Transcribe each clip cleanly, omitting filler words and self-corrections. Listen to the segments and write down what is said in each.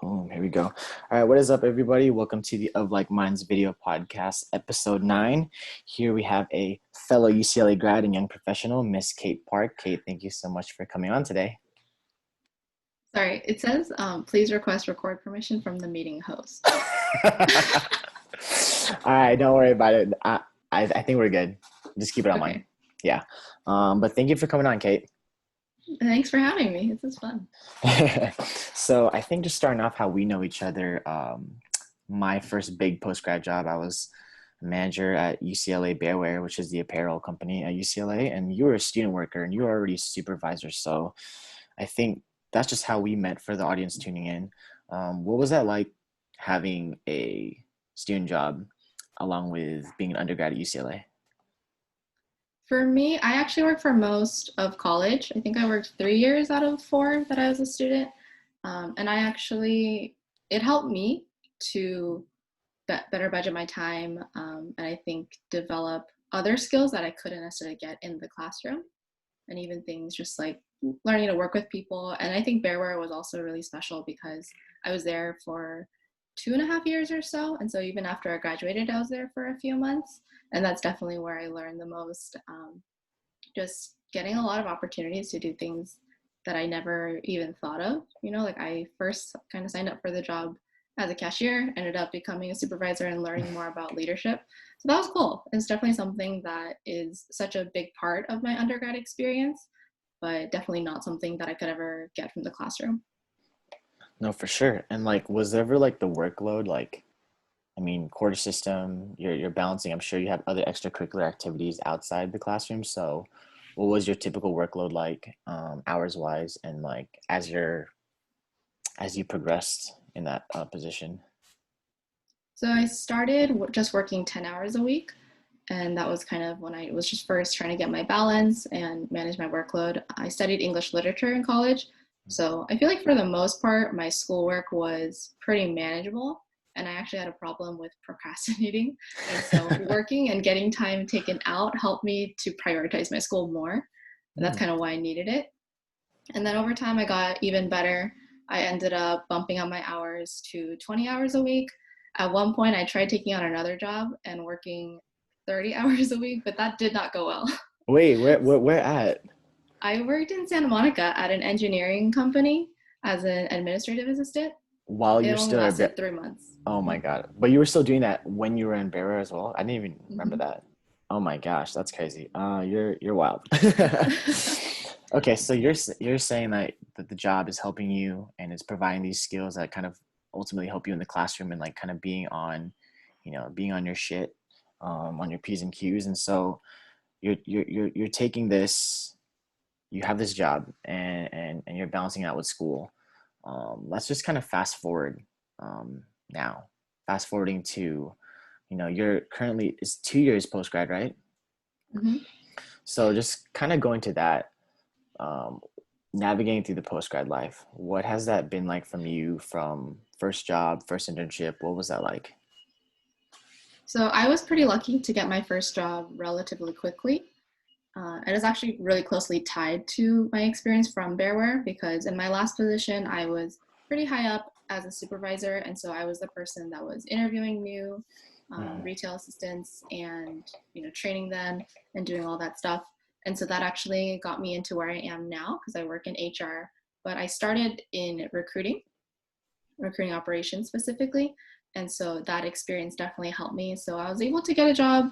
Boom, here we go. All right, what is up, everybody? Welcome to the Of Like Minds video podcast, episode 9. Here we have a fellow UCLA grad and young professional, Miss Kate Park. Kate, thank you so much for coming on today. Sorry, it says, please request record permission from the meeting host. All right, don't worry about it. I think we're good. Just keep it on mine. Yeah. But thank you for coming on, Kate. Thanks for having me. This is fun. So I think just starting off how we know each other, my first big postgrad job, I was a manager at UCLA Bearwear, which is the apparel company at UCLA, and you were a student worker and you were already a supervisor. So I think that's just how we met for the audience tuning in. What was that like having a student job along with being an undergrad at UCLA? For me, I actually worked for most of college. I think I worked 3 years out of 4 that I was a student. And it helped me to better budget my time, and I think develop other skills that I couldn't necessarily get in the classroom. And even things just like learning to work with people. And I think Bearwear was also really special because I was there for 2.5 years or so. And so even after I graduated, I was there for a few months. And that's definitely where I learned the most. Just getting a lot of opportunities to do things that I never even thought of. Like I first kind of signed up for the job as a cashier, ended up becoming a supervisor and learning more about leadership. So that was cool. It's definitely something that is such a big part of my undergrad experience, but definitely not something that I could ever get from the classroom. No, for sure. And like, was there ever like the workload, quarter system, you're balancing. I'm sure you have other extracurricular activities outside the classroom. So what was your typical workload like, hours wise, and like as you progressed in that position? So I started just working 10 hours a week. And that was kind of when I was just first trying to get my balance and manage my workload. I studied English literature in college. So I feel like for the most part, my schoolwork was pretty manageable. And I actually had a problem with procrastinating. And so working and getting time taken out helped me to prioritize my school more. And that's kind of why I needed it. And then over time, I got even better. I ended up bumping up my hours to 20 hours a week. At one point, I tried taking on another job and working 30 hours a week, but that did not go well. Wait, where at? I worked in Santa Monica at an engineering company as an administrative assistant. While It you're only still at lasted 3 months. Oh my God. But you were still doing that when you were in Bearer as well? I didn't even remember that. Oh my gosh, that's crazy. You're wild. Okay, so you're saying that the job is helping you and it's providing these skills that kind of ultimately help you in the classroom and like kind of being on your shit, on your P's and Q's. And so you're taking this, you have this job and you're balancing out with school. Let's just kind of fast forward now. Fast forwarding to, you're currently, it's 2 years post grad, right? Mm-hmm. So just kind of going to that, um, navigating through the post grad life. What has that been like from first job, first internship? What was that like? So I was pretty lucky to get my first job relatively quickly. It is actually really closely tied to my experience from Bearwear because in my last position, I was pretty high up as a supervisor. And so I was the person that was interviewing new retail assistants and, training them and doing all that stuff. And so that actually got me into where I am now because I work in HR. But I started in recruiting operations specifically. And so that experience definitely helped me. So I was able to get a job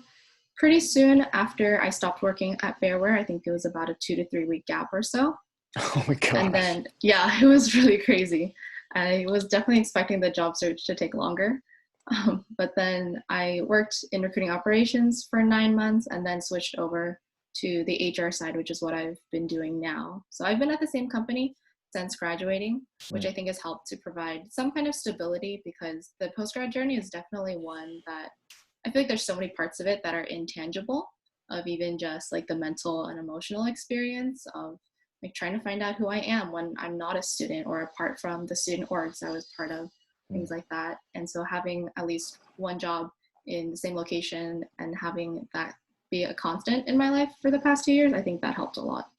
pretty soon after I stopped working at Bearwear. I think it was about a 2 to 3 week gap or so. Oh my gosh. And then, yeah, it was really crazy. I was definitely expecting the job search to take longer. But then I worked in recruiting operations for 9 months and then switched over to the HR side, which is what I've been doing now. So I've been at the same company since graduating, which I think has helped to provide some kind of stability because the postgrad journey is definitely one that I feel like there's so many parts of it that are intangible, of even just like the mental and emotional experience of like trying to find out who I am when I'm not a student or apart from the student orgs I was part of, things like that. And so having at least one job in the same location and having that be a constant in my life for the past 2 years, I think that helped a lot.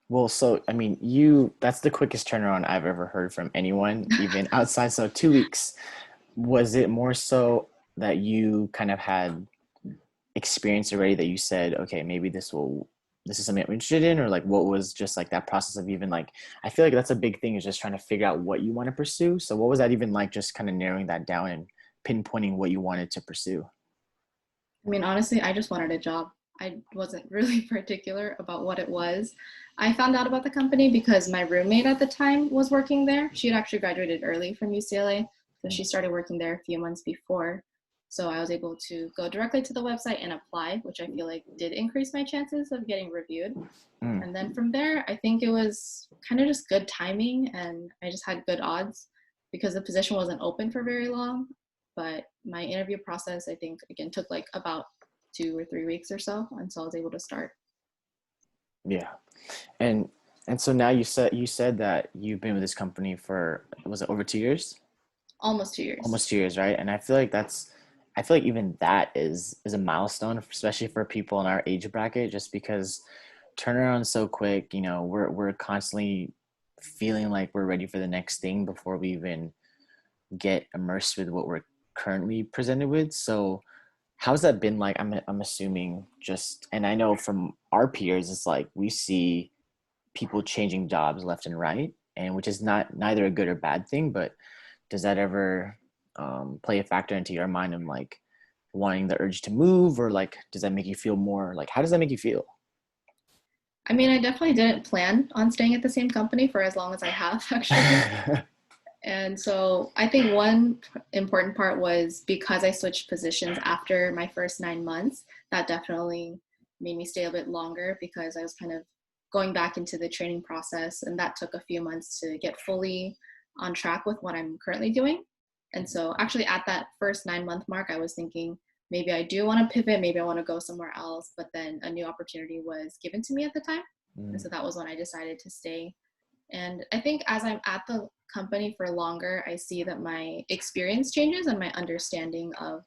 Well, so I mean, you that's the quickest turnaround I've ever heard from anyone, even outside. So 2 weeks. Was it more so that you kind of had experience already that you said, okay, maybe this is something I'm interested in, or like what was just like that process of even like I feel like that's a big thing is just trying to figure out what you want to pursue. So what was that even like just kind of narrowing that down and pinpointing what you wanted to pursue? I mean, honestly, I just wanted a job. I wasn't really particular about what it was. I found out about the company because my roommate at the time was working there. She had actually graduated early from UCLA, so she started working there a few months before. So I was able to go directly to the website and apply, which I feel like did increase my chances of getting reviewed. Mm, And then from there, I think it was kind of just good timing and I just had good odds because the position wasn't open for very long. But my interview process, I think, again, took like about 2 or 3 weeks or so. And so I was able to start yeah. And and so now you said that you've been with this company for was it over 2 years? almost 2 years. Almost 2 years, right? And I feel like even that is a milestone, especially for people in our age bracket, just because turnaround so quick. We're constantly feeling like we're ready for the next thing before we even get immersed with what we're currently presented with. So how's that been like? I'm assuming just, and I know from our peers, it's like we see people changing jobs left and right, and which is not neither a good or bad thing, but does that ever play a factor into your mind and like wanting the urge to move, or like does that make you feel more like how does that make you feel? I mean, I definitely didn't plan on staying at the same company for as long as I have, actually. And so I think one important part was because I switched positions after my first 9 months, that definitely made me stay a bit longer because I was kind of going back into the training process. And that took a few months to get fully on track with what I'm currently doing. And so actually at that first 9 month mark, I was thinking maybe I do want to pivot, maybe I want to go somewhere else. But then a new opportunity was given to me at the time. And Mm, so that was when I decided to stay. And I think as I'm at the company for longer, I see that my experience changes and my understanding of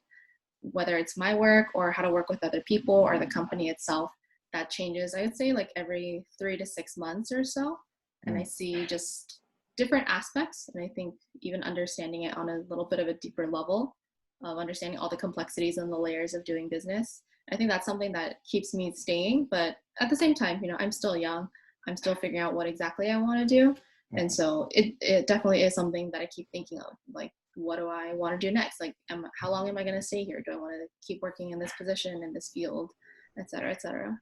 whether it's my work or how to work with other people or the company itself, that changes, I would say, like every 3 to 6 months or so. And I mm, see just different aspects. And I think even understanding it on a little bit of a deeper level of understanding all the complexities and the layers of doing business. I think that's something that keeps me staying. But at the same time, I'm still young. I'm still figuring out what exactly I want to do. And mm. so it definitely is something that I keep thinking of. Like, what do I want to do next? Like, how long am I going to stay here? Do I want to keep working in this position, in this field, et cetera, et cetera?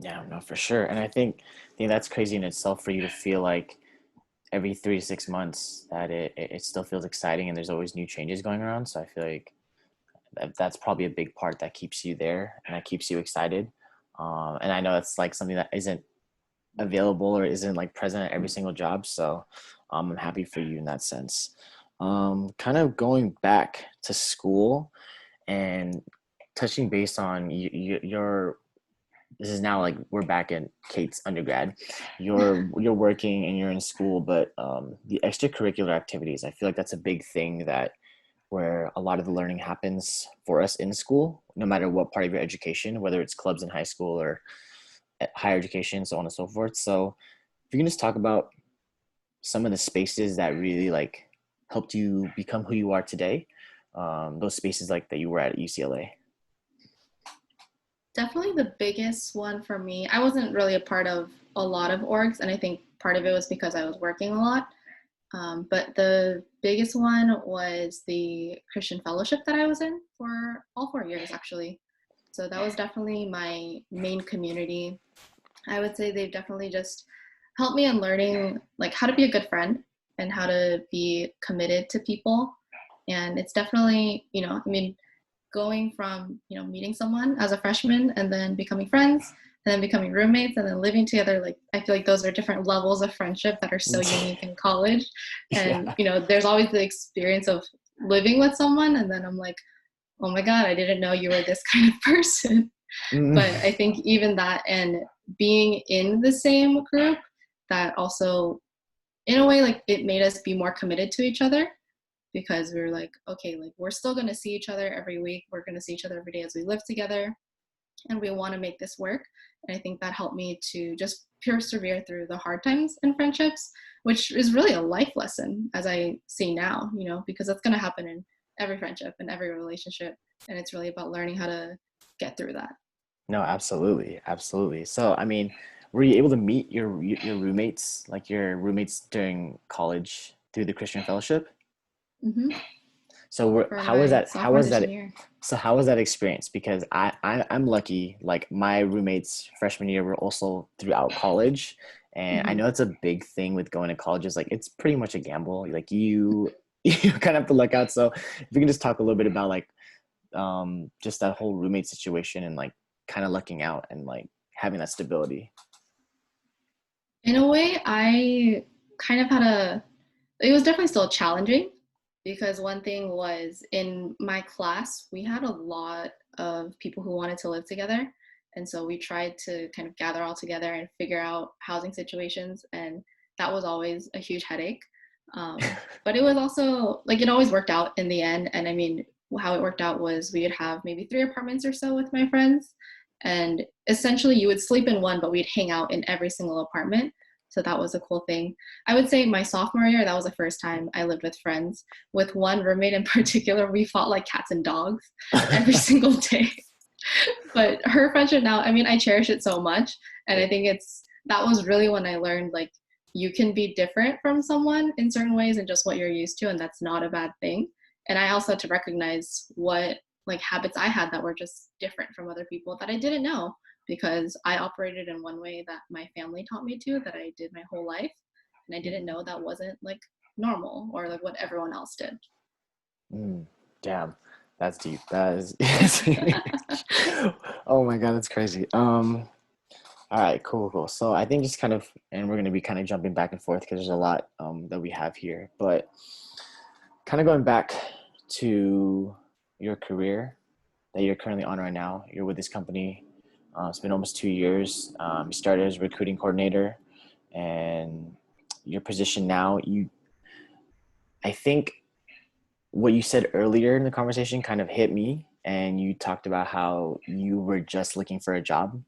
Yeah, no, for sure. And I think that's crazy in itself for you to feel like every 3 to 6 months that it still feels exciting and there's always new changes going around. So I feel like that's probably a big part that keeps you there and that keeps you excited. And I know that's like something that isn't available or isn't like present at every single job. So I'm happy for you in that sense. Kind of going back to school and touching base on your this is now like we're back in Kate's undergrad. You're working and you're in school, but the extracurricular activities, I feel like that's a big thing that where a lot of the learning happens for us in school, no matter what part of your education, whether it's clubs in high school or higher education, so on and so forth. So if you can just talk about some of the spaces that really like helped you become who you are today, those spaces like that you were at UCLA. Definitely the biggest one for me. I wasn't really a part of a lot of orgs, and I think part of it was because I was working a lot. But the biggest one was the Christian fellowship that I was in for all 4 years, actually. So that was definitely my main community. I would say they've definitely just helped me in learning like how to be a good friend and how to be committed to people. And it's definitely, I mean, going from, meeting someone as a freshman and then becoming friends and then becoming roommates and then living together, like I feel like those are different levels of friendship that are so unique in college. And, Yeah. there's always the experience of living with someone and then I'm like, oh my God, I didn't know you were this kind of person. Mm, But I think even that and being in the same group, that also in a way like it made us be more committed to each other because we were like, okay, like we're still going to see each other every week, we're going to see each other every day as we live together. and we want to make this work. And I think that helped me to just persevere through the hard times in friendships, which is really a life lesson as I see now, because that's going to happen in every friendship and every relationship. And it's really about learning how to get through that. No, absolutely, absolutely. So, I mean, were you able to meet your roommates, like your roommates during college through the Christian fellowship? Hmm. So, For how was my that? How sophomore was to that? junior year. So, how was that experience? Because I'm lucky. Like my roommates freshman year were also throughout college, and I Hmm. know it's a big thing with going to college. Is like it's pretty much a gamble. Like you you kind of have to look out. So, if you can just talk a little bit about like just that whole roommate situation and like kind of lucking out and like having that stability. In a way, I kind of had it was definitely still challenging because one thing was in my class, we had a lot of people who wanted to live together. And so we tried to kind of gather all together and figure out housing situations. And that was always a huge headache. But it was also like it always worked out in the end. And I mean, how it worked out was we would have maybe 3 apartments or so with my friends. And essentially, you would sleep in one, but we'd hang out in every single apartment. So that was a cool thing. I would say my sophomore year, that was the first time I lived with friends. With one roommate in particular, we fought like cats and dogs every single day. But her friendship now, I mean, I cherish it so much. And I think that was really when I learned like you can be different from someone in certain ways and just what you're used to. And that's not a bad thing. And I also had to recognize what like habits I had that were just different from other people that I didn't know because I operated in one way that my family taught me to, that I did my whole life. And I didn't know that wasn't like normal or like what everyone else did. Mm, damn, that's deep. That is. Oh my God, that's crazy. All right, cool, cool. So I think just kind of, and we're gonna be kind of jumping back and forth because there's a lot that we have here, but kind of going back to your career that you're currently on right now. You're with this company. It's been almost 2 years. You started as a recruiting coordinator, and your position now. I think what you said earlier in the conversation kind of hit me, and you talked about how you were just looking for a job,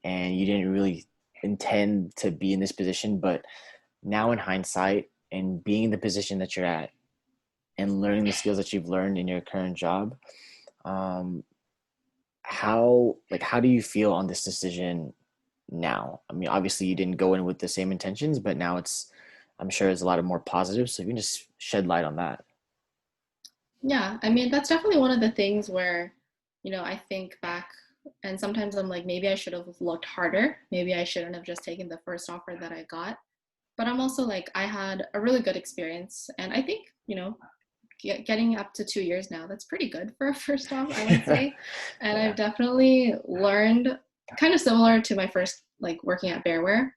and you didn't really intend to be in this position, but now in hindsight, and being in the position that you're at, and learning the skills that you've learned in your current job, um, how do you feel on this decision now? I mean, obviously you didn't go in with the same intentions, but now I'm sure there's a lot of more positives. So you can just shed light on that. Yeah, I mean, that's definitely one of the things where, I think back and sometimes I'm like, maybe I should have looked harder. Maybe I shouldn't have just taken the first offer that I got. But I'm also like, I had a really good experience. And I think, getting up to 2 years now, that's pretty good for a first job, I would say. And I've Yeah. definitely learned kind of similar to my first, like working at Bearware.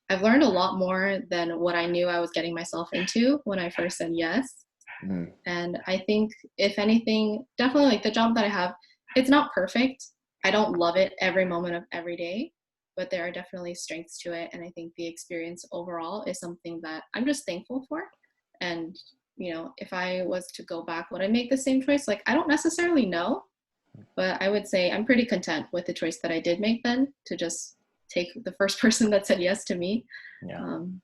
I've learned a lot more than what I knew I was getting myself into when I first said yes. Mm, And I think, if anything, definitely like the job that I have, it's not perfect. I don't love it every moment of every day, but there are definitely strengths to it. And I think the experience overall is something that I'm just thankful for. And, if I was to go back, would I make the same choice? Like, I don't necessarily know, but I would say I'm pretty content with the choice that I did make then to just take the first person that said yes to me. yeah. Um,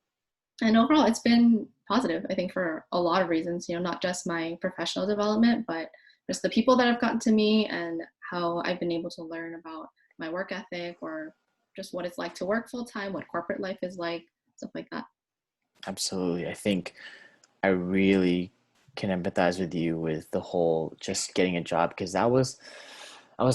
and overall, it's been positive, I think, for a lot of reasons, not just my professional development, but just the people that have gotten to me and how I've been able to learn about my work ethic or just what it's like to work full time, what corporate life is like, stuff like that. Absolutely. I think I really can empathize with you with the whole just getting a job because that was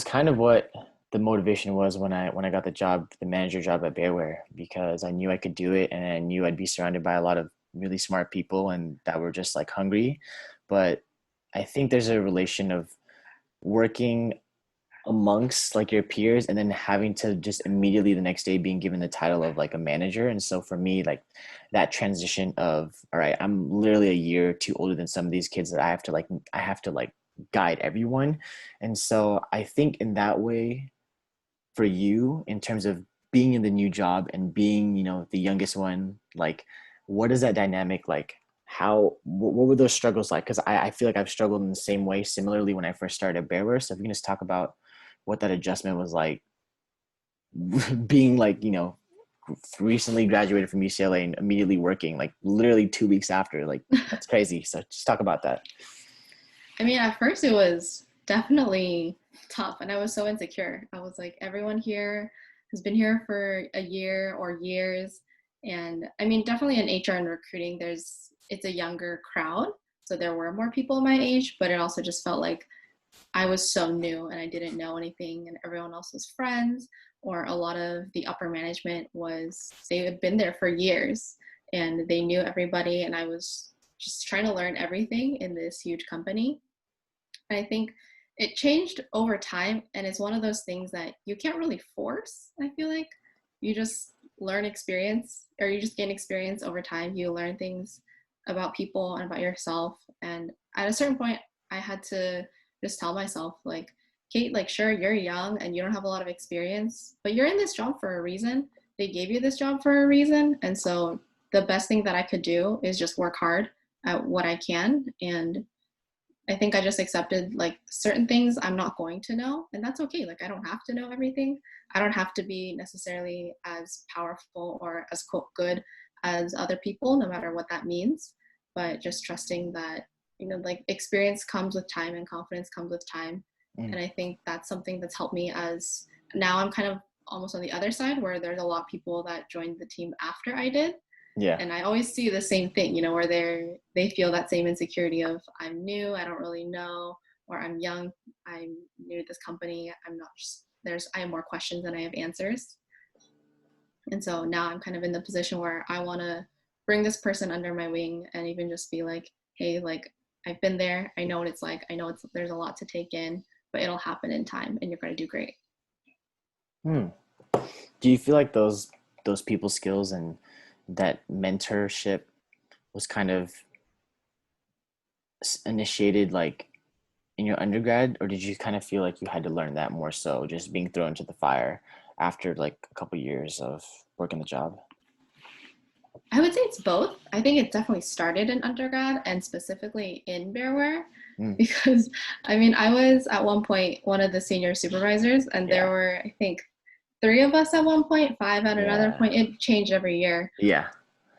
kind of what the motivation was when I got the job, the manager job at Bearware, because I knew I could do it and I knew I'd be surrounded by a lot of really smart people and that were just like hungry. But I think there's a relation of working amongst like your peers and then having to just immediately the next day being given the title of like a manager. And so for me, like that transition of, all right, I'm literally a year too older than some of these kids that I have to like guide everyone. And so I think in that way, for you, in terms of being in the new job and being, the youngest one, like what is that dynamic like? What were those struggles like? Because I feel like I've struggled in the same way similarly when I first started at Bearware. So if you can just talk about what that adjustment was like being like, recently graduated from UCLA and immediately working like literally 2 weeks after. Like that's crazy. So just talk about that. I mean, at first it was definitely tough, and I was so insecure. I was like, everyone here has been here for a year or years. And I mean, definitely in HR and recruiting, it's a younger crowd. So there were more people my age, but it also just felt like I was so new and I didn't know anything, and everyone else was friends, or a lot of the upper management they had been there for years and they knew everybody, and I was just trying to learn everything in this huge company. And I think it changed over time, and it's one of those things that you can't really force. I feel like you just learn experience, or you just gain experience over time. You learn things about people and about yourself. And at a certain point, I had to just tell myself, like, Kate, like, sure, you're young and you don't have a lot of experience, but you're in this job for a reason. They gave you this job for a reason. And so the best thing that I could do is just work hard at what I can. And I think I just accepted like certain things I'm not going to know, and that's okay. Like, I don't have to know everything. I don't have to be necessarily as powerful or as good as other people, no matter what that means. But just trusting that, like, experience comes with time and confidence comes with time. Mm, And I think that's something that's helped me, as now I'm kind of almost on the other side where there's a lot of people that joined the team after I did, yeah. and I always see the same thing, where they feel that same insecurity of, I'm new, I don't really know, or I'm young, I'm new to this company, I'm not just I have more questions than I have answers. And so now I'm kind of in the position where I want to bring this person under my wing and even just be like, hey, like, I've been there, I know what it's like, I know there's a lot to take in, but it'll happen in time and you're going to do great. Hmm. Do you feel like those people skills and that mentorship was kind of initiated like in your undergrad, or did you kind of feel like you had to learn that more so just being thrown into the fire after like a couple years of working the job? I would say it's both. I think it definitely started in undergrad and specifically in bearware Mm, because I mean, I was at one point one of the senior supervisors, and there yeah, were, I think, three of us at one point, five at another yeah, point. It changed every year. yeah.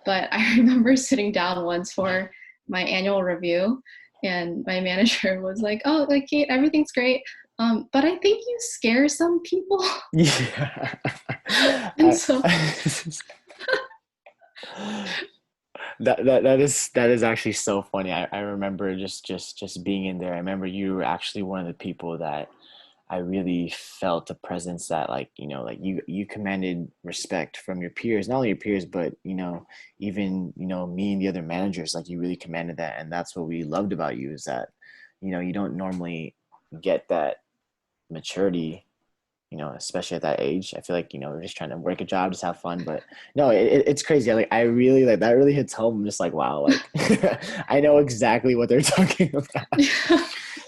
But I remember sitting down once for my annual review, and my manager was like, "Oh, like, Kate, everything's great. But I think you scare some people." Yeah. And so That is actually so funny. I remember just being in there. I remember you were actually one of the people that I really felt a presence that like, like you commanded respect from your peers, not only your peers, but even, me and the other managers, like you really commanded that. And that's what we loved about you is that, you don't normally get that maturity, especially at that age. I feel like, we're just trying to work a job, just have fun. But no, it's crazy. I really like that really hits home. I'm just like, wow, like I know exactly what they're talking about.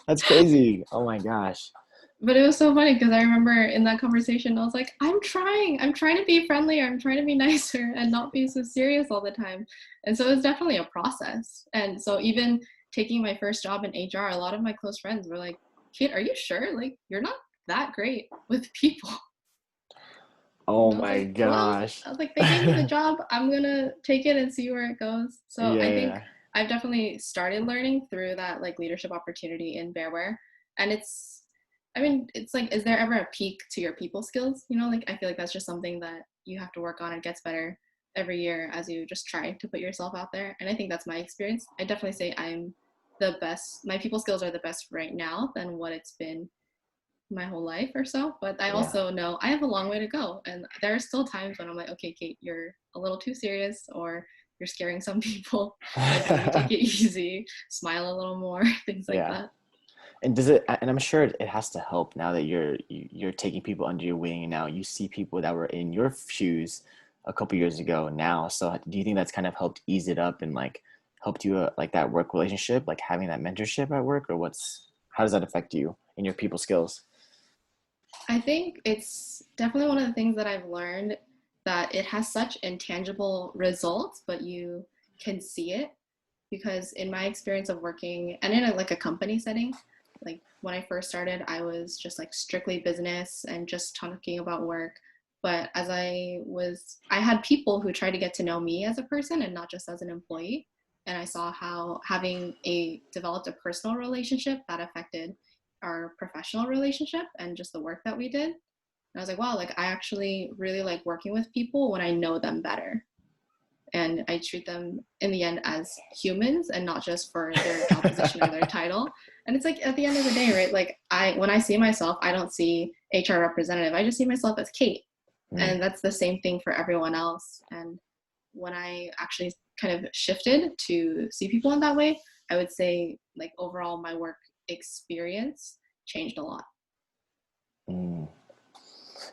That's crazy. Oh my gosh. But it was so funny because I remember in that conversation, I was like, I'm trying to be friendlier, I'm trying to be nicer and not be so serious all the time. And so it was definitely a process. And so even taking my first job in HR, a lot of my close friends were like, Kate, are you sure? Like, you're not that great with people. Oh And I was my like, well, gosh. I was like, they gave me the job, I'm gonna take it and see where it goes. So I think Yeah, I've definitely started learning through that, like, leadership opportunity in bearware. And I mean, it's like, is there ever a peak to your people skills? Like, I feel like that's just something that you have to work on. It gets better every year as you just try to put yourself out there. And I think that's my experience. I definitely say I'm the best. My people skills are the best right now than what it's been my whole life or so. But I yeah. also know I have a long way to go. And there are still times when I'm like, okay, Kate, you're a little too serious, or you're scaring some people. Like, maybe take it easy, smile a little more, things like Yeah. that. And does it, and I'm sure it has to help now that you're taking people under your wing and now you see people that were in your shoes a couple years ago now. So do you think that's kind of helped ease it up and like helped you like that work relationship, like having that mentorship at work, or how does that affect you in your people skills? I think it's definitely one of the things that I've learned, that it has such intangible results, but you can see it. Because in my experience of working and in like a company setting, like when I first started, I was just like strictly business and just talking about work. But as I had people who tried to get to know me as a person and not just as an employee. And I saw how developed a personal relationship that affected our professional relationship and just the work that we did. And I was like, wow, like I actually really like working with people when I know them better. And I treat them in the end as humans and not just for their job position or their title. And it's like at the end of the day, right? Like when I see myself, I don't see HR representative. I just see myself as Kate. Mm. And that's the same thing for everyone else. And when I actually kind of shifted to see people in that way, I would say like overall my work experience changed a lot. Mm.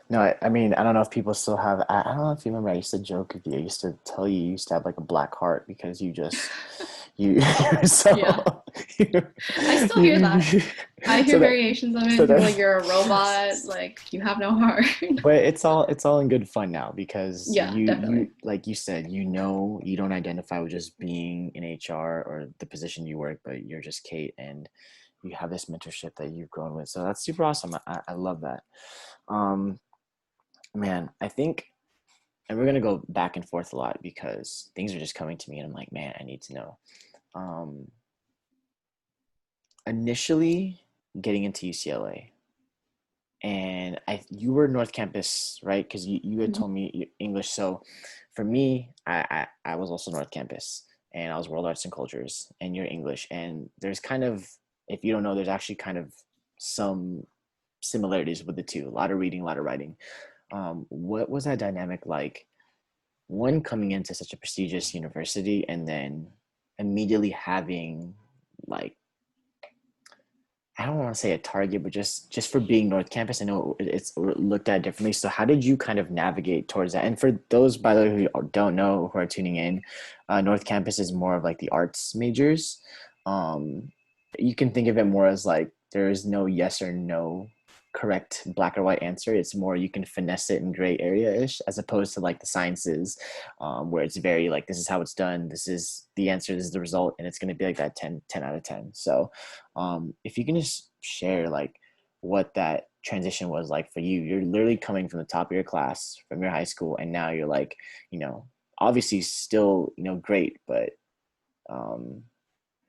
No, I mean, I don't know if people still have, I don't know if you remember, I used to joke with you. I used to tell you you used to have like a black heart because you're Yeah, so, you, I still hear you, that. I hear so that, variations of so it. People are like, that, you're a robot, like you have no heart. but it's all in good fun now because Yeah, you definitely. like you said, you don't identify with just being in HR or the position you work, but you're just Kate and you have this mentorship that you've grown with. So that's super awesome. I love that. Um, Man, I think, and we're gonna go back and forth a lot because things are just coming to me, and I'm like, man, I need to know. Um, Initially, getting into UCLA, and you were North Campus, right? Because you had Mhm. told me English. So, for me, I was also North Campus, and I was World Arts and Cultures, and you're English, and there's kind of, if you don't know, there's actually kind of some similarities with the two. A lot of reading, a lot of writing. What was that dynamic like? One, coming into such a prestigious university and then immediately having, like, I don't want to say a target, but just for being North Campus, I know it's looked at differently. So how did you kind of navigate towards that? And for those, by the way, who don't know, who are tuning in, North Campus is more of like the arts majors. um you can think of it more as like there is no yes or no correct black or white answer. It's more you can finesse it in gray area-ish, as opposed to like the sciences, where it's very like, this is how it's done, this is the answer, this is the result, and it's going to be like that 10 out of 10. So if you can just share like what that transition was like for you. You're literally coming from the top of your class from your high school, and now you're like, you know, obviously still, great, but um,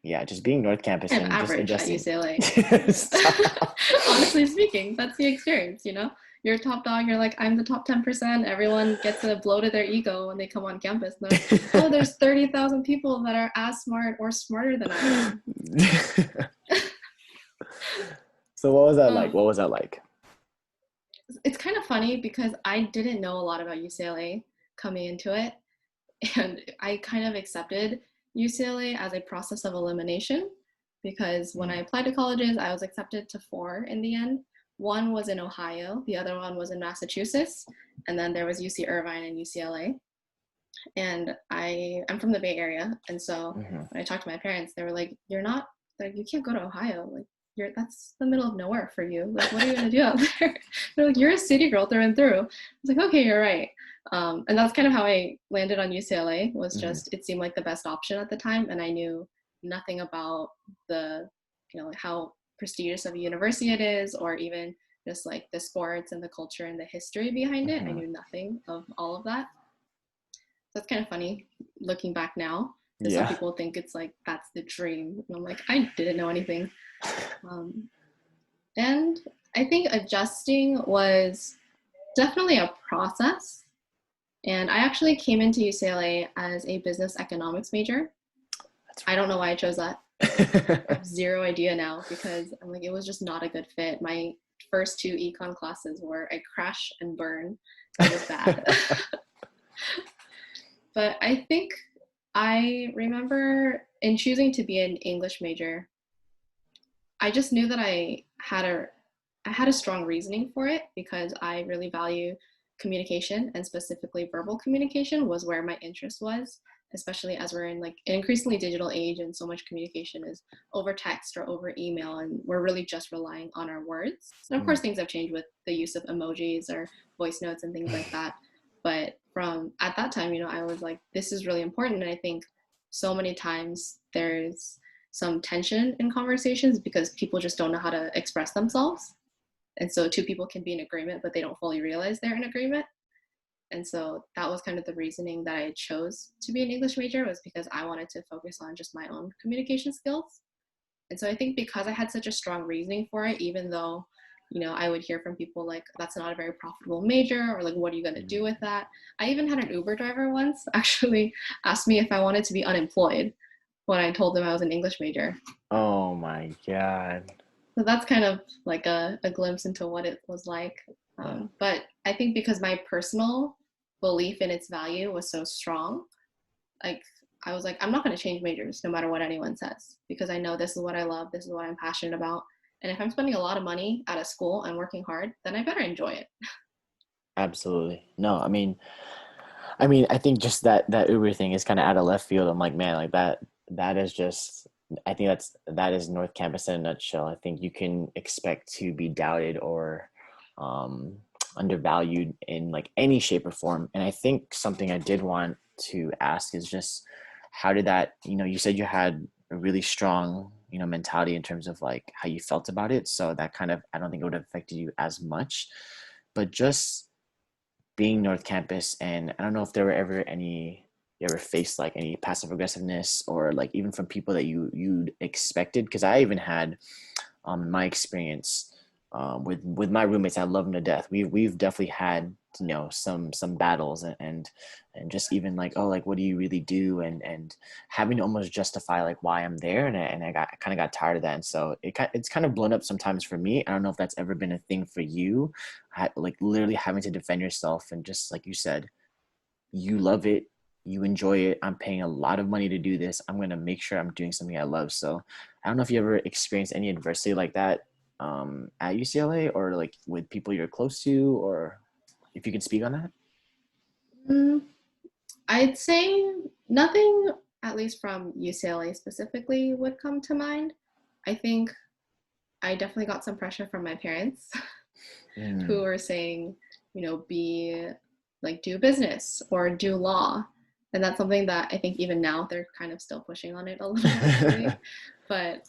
yeah, just being North Campus Kind of and just average at adjusting. UCLA. Stop. Honestly speaking, that's the experience, you know? You're a top dog, you're like, I'm the top 10%. Everyone gets a blow to their ego when they come on campus. And they're like, oh, there's 30,000 people that are as smart or smarter than I am. So what was that like? Um, What was that like? it's kind of funny because I didn't know a lot about UCLA coming into it. And I kind of accepted UCLA as a process of elimination because when I Mm, applied to colleges, I was accepted to 4 in the end. One was in Ohio, the other one was in Massachusetts, and then there was UC Irvine and UCLA. And I'm from the Bay Area, and so mhm. when I talked to my parents, they were like, "You're not like you can't go to Ohio. Like that's the middle of nowhere for you. Like what are you gonna do out there?" They're like, "You're a city girl through and through." I was like, "Okay, you're right." And that's kind of how I landed on UCLA. Was Mhm. just it seemed like the best option at the time, and I knew nothing about the like how prestigious of a university it is, or even just like the sports and the culture and the history behind it. I Mhm. knew nothing of all of that. That's kind of funny looking back now, because some Yeah. people think it's like that's the dream. And I'm like, I didn't know anything. And I think adjusting was definitely a process. And I actually came into UCLA as a business economics major. That's I don't know right. why I chose that. I have zero idea now because I'm like, it was just not a good fit. My first 2 econ classes were a crash and burn. It was bad. But I think I remember in choosing to be an English major, I just knew that I had a strong reasoning for it because I really value communication, and specifically verbal communication was where my interest was, especially as we're in like an increasingly digital age and so much communication is over text or over email, and we're really just relying on our words. And of course Mm. things have changed with the use of emojis or voice notes and things like that. But from at that time, I was like, this is really important. And I think so many times there's some tension in conversations because people just don't know how to express themselves. And so 2 people can be in agreement, but they don't fully realize they're in agreement. And so that was kind of the reasoning that I chose to be an English major, was because I wanted to focus on just my own communication skills. And so I think because I had such a strong reasoning for it, even though, I would hear from people like, that's not a very profitable major, or like, what are you going to do with that? I even had an Uber driver once actually ask me if I wanted to be unemployed when I told them I was an English major. Oh my God. So that's kind of like a glimpse into what it was like. Yeah. But I think because my personal belief in its value was so strong, like I was like, I'm not going to change majors no matter what anyone says, because I know this is what I love, this is what I'm passionate about. And if I'm spending a lot of money at a school and working hard, then I better enjoy it. Absolutely. No, I think just that Uber thing is kind of out of left field. I'm like, man, like that is just I think that is North Campus in a nutshell. I think you can expect to be doubted or um undervalued in like any shape or form. And I think something I did want to ask is just how did that, you said you had a really strong, mentality in terms of like how you felt about it. So that kind of I don't think it would have affected you as much. But just being North Campus, and I don't know if there were ever any you ever faced like any passive aggressiveness or like even from people that you'd expected, because I even had in my experience with my roommates, I love them to death. We've definitely had some battles and just even like, oh, like what do you really do, and having to almost justify like why I'm there, and I kind of got tired of that, and so it's kind of blown up sometimes for me. I don't know if that's ever been a thing for you, like literally having to defend yourself, and just like you said, you love it, you enjoy it. I'm paying a lot of money to do this. I'm gonna make sure I'm doing something I love. So I don't know if you ever experienced any adversity like that at UCLA or like with people you're close to, or if you can speak on that. Mm, I'd say nothing, at least from UCLA specifically, would come to mind. I think I definitely got some pressure from my parents who Mm. were saying, be like, do business or do law. And that's something that I think even now they're kind of still pushing on it a little, actually. But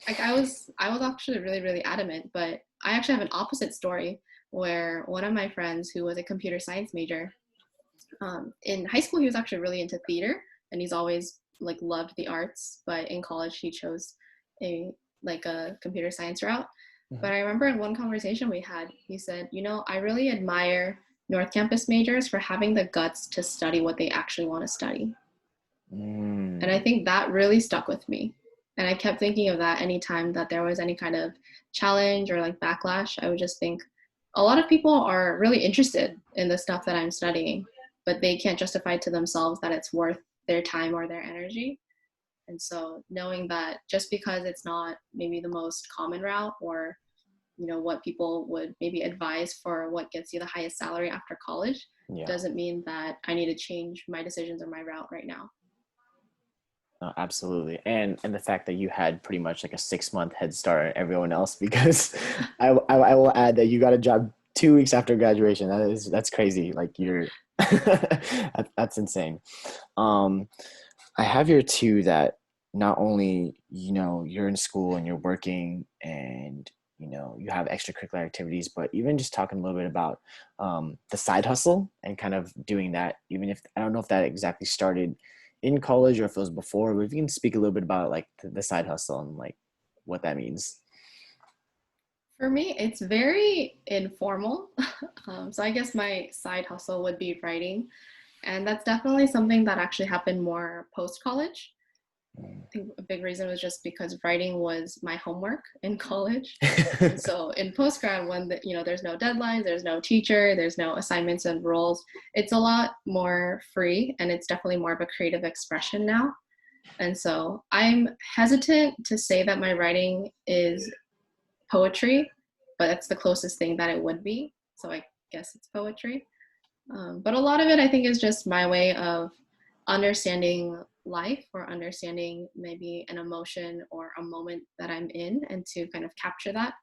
like I was actually really, really adamant, but I actually have an opposite story where one of my friends who was a computer science major, in high school he was actually really into theater, and he's always like loved the arts, but in college he chose a a computer science route. But Mhm. I remember in one conversation we had, he said, I really admire North Campus majors for having the guts to study what they actually want to study. And I Mm. think that really stuck with me. And I kept thinking of that anytime that there was any kind of challenge or like backlash. I would just think a lot of people are really interested in the stuff that I'm studying, but they can't justify to themselves that it's worth their time or their energy. And so knowing that just because it's not maybe the most common route, or what people would maybe advise for what gets you the highest salary after college, Yeah. doesn't mean that I need to change my decisions or my route right now. No, absolutely. And the fact that you had pretty much like a 6 month head start on everyone else, because I will add that you got a job 2 weeks after graduation. That's crazy. Like you're that's insane. Um, I have here too that not only, you're in school and you're working and, you have extracurricular activities, but even just talking a little bit about the side hustle and kind of doing that, even if I don't know if that exactly started in college or if it was before, but if you can speak a little bit about like the side hustle and like what that means. For me, it's very informal. So I guess my side hustle would be writing. And that's definitely something that actually happened more post college. I think a big reason was just because writing was my homework in college. And so in postgrad, when there's no deadlines, there's no teacher, there's no assignments and roles, it's a lot more free, and it's definitely more of a creative expression now. And so I'm hesitant to say that my writing is poetry, but that's the closest thing that it would be. So I guess it's poetry. But a lot of it, I think, is just my way of understanding life, or understanding maybe an emotion or a moment that I'm in, and to kind of capture that.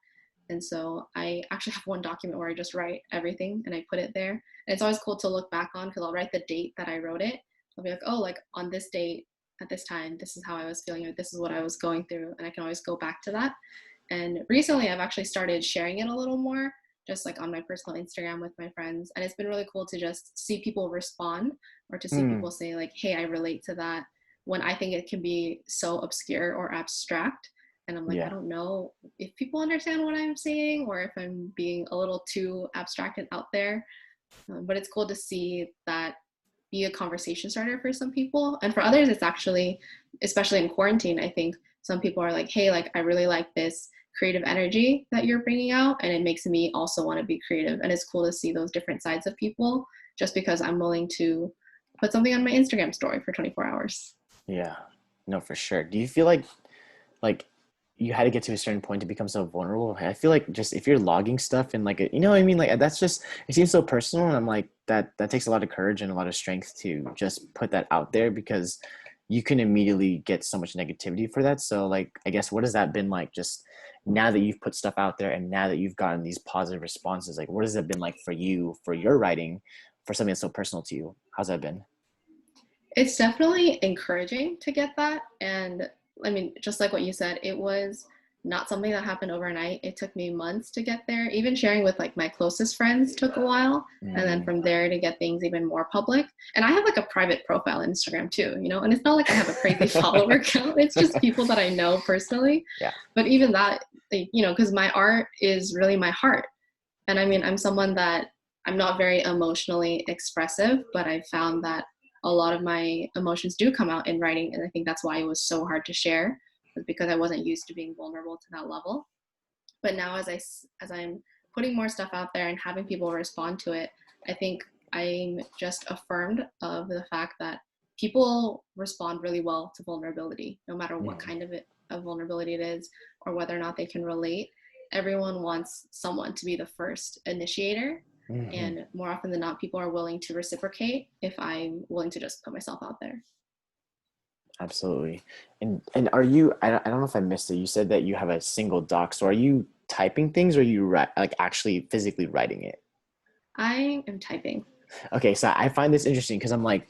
And so I actually have one document where I just write everything and I put it there. And it's always cool to look back on, because I'll write the date that I wrote it. I'll be like, oh, like on this date, at this time, this is how I was feeling, or this is what I was going through. And I can always go back to that. And recently I've actually started sharing it a little more. just like on my personal Instagram with my friends. And it's been really cool to just see people respond or to see Mm, people say like, hey, I relate to that, when I think it can be so obscure or abstract. And I'm like, I yeah. don't know if people understand what I'm saying or if I'm being a little too abstract and out there. But it's cool to see that be a conversation starter for some people. And for others, it's actually, especially in quarantine, I think some people are like, hey, like, I really like this creative energy that you're bringing out. And it makes me also want to be creative. And it's cool to see those different sides of people just because I'm willing to put something on my Instagram story for 24 hours. Yeah. No, for sure. Do you feel like you had to get to a certain point to become so vulnerable? I feel like just if you're logging stuff and like you know what I mean, like that's just it seems so personal, and I'm like that takes a lot of courage and a lot of strength to just put that out there because you can immediately get so much negativity for that. So like I guess what has that been like just now that you've put stuff out there and now that you've gotten these positive responses, like what has it been like for you for your writing for something that's so personal to you? How's that been? It's definitely encouraging to get that. And I mean, just like what you said, it was not something that happened overnight. It took me months to get there. Even sharing with like my closest friends took a while. And then Mm, from there to get things even more public. And I have like a private profile on Instagram too, you know, and it's not like I have a crazy follower count. It's just people that I know personally. yeah. But even that, you know, because my art is really my heart. And I mean, I'm someone that I'm not very emotionally expressive, but I found that a lot of my emotions do come out in writing. And I think that's why it was so hard to share, was because I wasn't used to being vulnerable to that level. But now as I'm putting more stuff out there and having people respond to it, I think I'm just affirmed of the fact that people respond really well to vulnerability, no matter what Mhm. kind of it of vulnerability it is or whether or not they can relate. Everyone wants someone to be the first initiator. Mhm. And more often than not, people are willing to reciprocate if I'm willing to just put myself out there. Absolutely. And are you I don't know if I missed it. You said that you have a single doc. So are you typing things or are you like actually physically writing it? I am typing. Okay, so I find this interesting because I'm like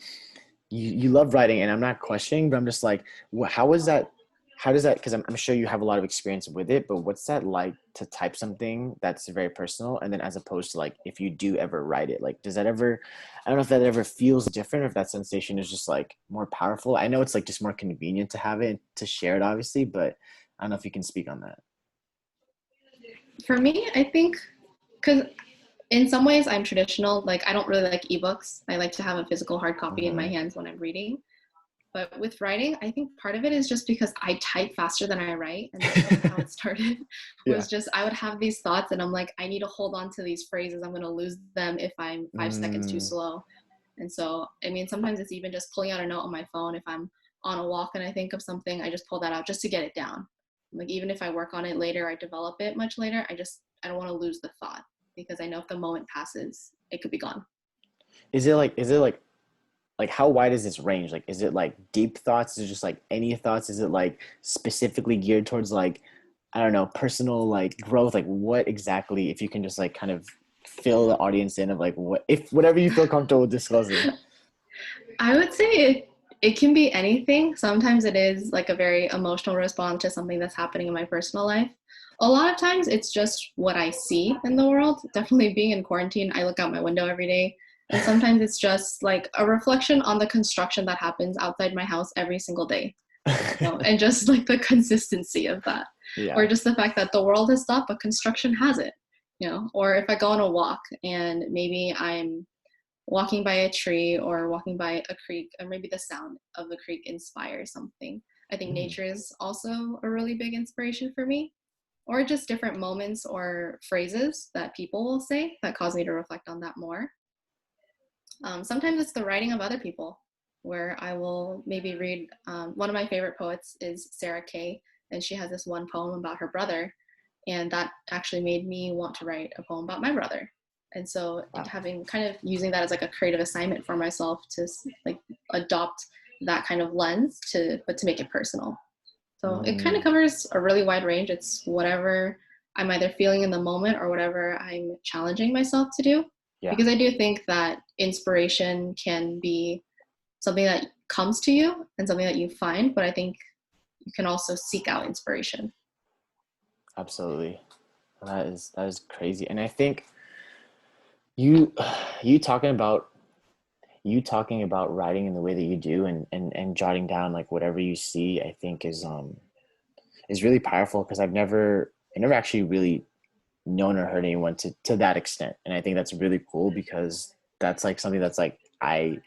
you love writing and I'm not questioning, but I'm just like how is that how does that because I'm sure you have a lot of experience with it, but what's that like to type something that's very personal and then as opposed to like if you do ever write it, like does that ever I don't know if that ever feels different or if that sensation is just like more powerful. I know it's like just more convenient to have it to share it obviously, but I don't know if you can speak on that. For me, I think because in some ways I'm traditional. Like I don't really like ebooks. I like to have a physical hard copy in my Hmm. hands when I'm reading. But with writing, I think part of it is just because I type faster than I write. And that's kind of how it started Yeah. was just I would have these thoughts and I'm like, I need to hold on to these phrases. I'm going to lose them if I'm 5 seconds too Mm, slow. And so, I mean, sometimes it's even just pulling out a note on my phone. If I'm on a walk and I think of something, I just pull that out just to get it down. Like, even if I work on it later, I develop it much later, I don't want to lose the thought because I know if the moment passes, it could be gone. is it like how wide is this range? Like, is it like deep thoughts? Is it just like any thoughts? Is it like specifically geared towards like, I don't know, personal like growth? Like, what exactly? If you can just like kind of fill the audience in of like what if whatever you feel comfortable disclosing. I would say it can be anything. Sometimes it is like a very emotional response to something that's happening in my personal life. A lot of times it's just what I see in the world. Definitely being in quarantine, I look out my window every day. And sometimes it's just like a reflection on the construction that happens outside my house every single day. You know, and just like the consistency of that. Or Yeah. just the fact that the world has stopped, but construction hasn't. You know, or if I go on a walk and maybe I'm walking by a tree or walking by a creek, or maybe the sound of the creek inspires something. I think Mm, nature is also a really big inspiration for me, or just different moments or phrases that people will say that cause me to reflect on that more. Sometimes it's the writing of other people, where I will maybe read. One of my favorite poets is Sarah Kay, and she has this one poem about her brother, and that actually made me want to write a poem about my brother. And so wow. having kind of using that as like a creative assignment for myself to like adopt that kind of lens to but to make it personal. So it kind of Mm, covers a really wide range. It's whatever I'm either feeling in the moment or whatever I'm challenging myself to do. yeah. Because I do think that inspiration can be something that comes to you and something that you find, but I think you can also seek out inspiration. Absolutely. That is crazy. And I think you you talking about talking about writing in the way that you do, and jotting down like whatever you see, I think is really powerful, because I never actually really known or heard anyone to that extent. And I think that's really cool, because that's like something that's like I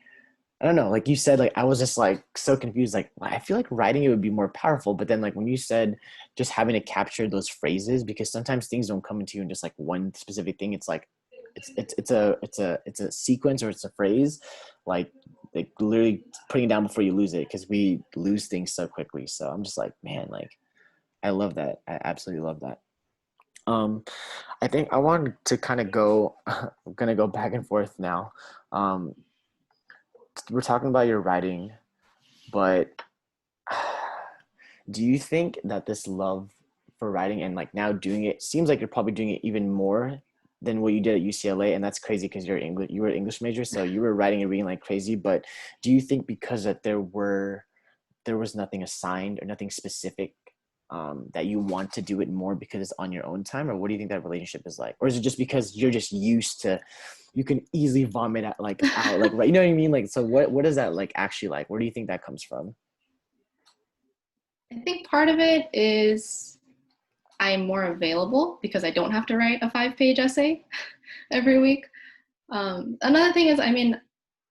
don't know, like you said, like I was just like so confused. Like, I feel like writing it would be more powerful, but then like when you said just having to capture those phrases, because sometimes things don't come into you in just like one specific thing. It's like it's a sequence, or it's a phrase, like literally putting it down before you lose it, because we lose things so quickly. So I'm just like, man, like I love that. I absolutely love that. Um, I think I want to kind of go, I'm gonna go back and forth now. Um, we're talking about your writing, but do you think that this love for writing and like now doing it, seems like you're probably doing it even more than what you did at UCLA, and that's crazy because you were an English major, so you were writing and reading like crazy. But do you think because that there was nothing assigned or nothing specific, that you want to do it more because it's on your own time, or what do you think that relationship is like? Or is it just because you're just used to, you can easily vomit out like, right, you know what I mean? Like, so what is that like actually like? Where do you think that comes from? I think part of it is I'm more available because I don't have to write a 5 page essay every week. Another thing is, I mean,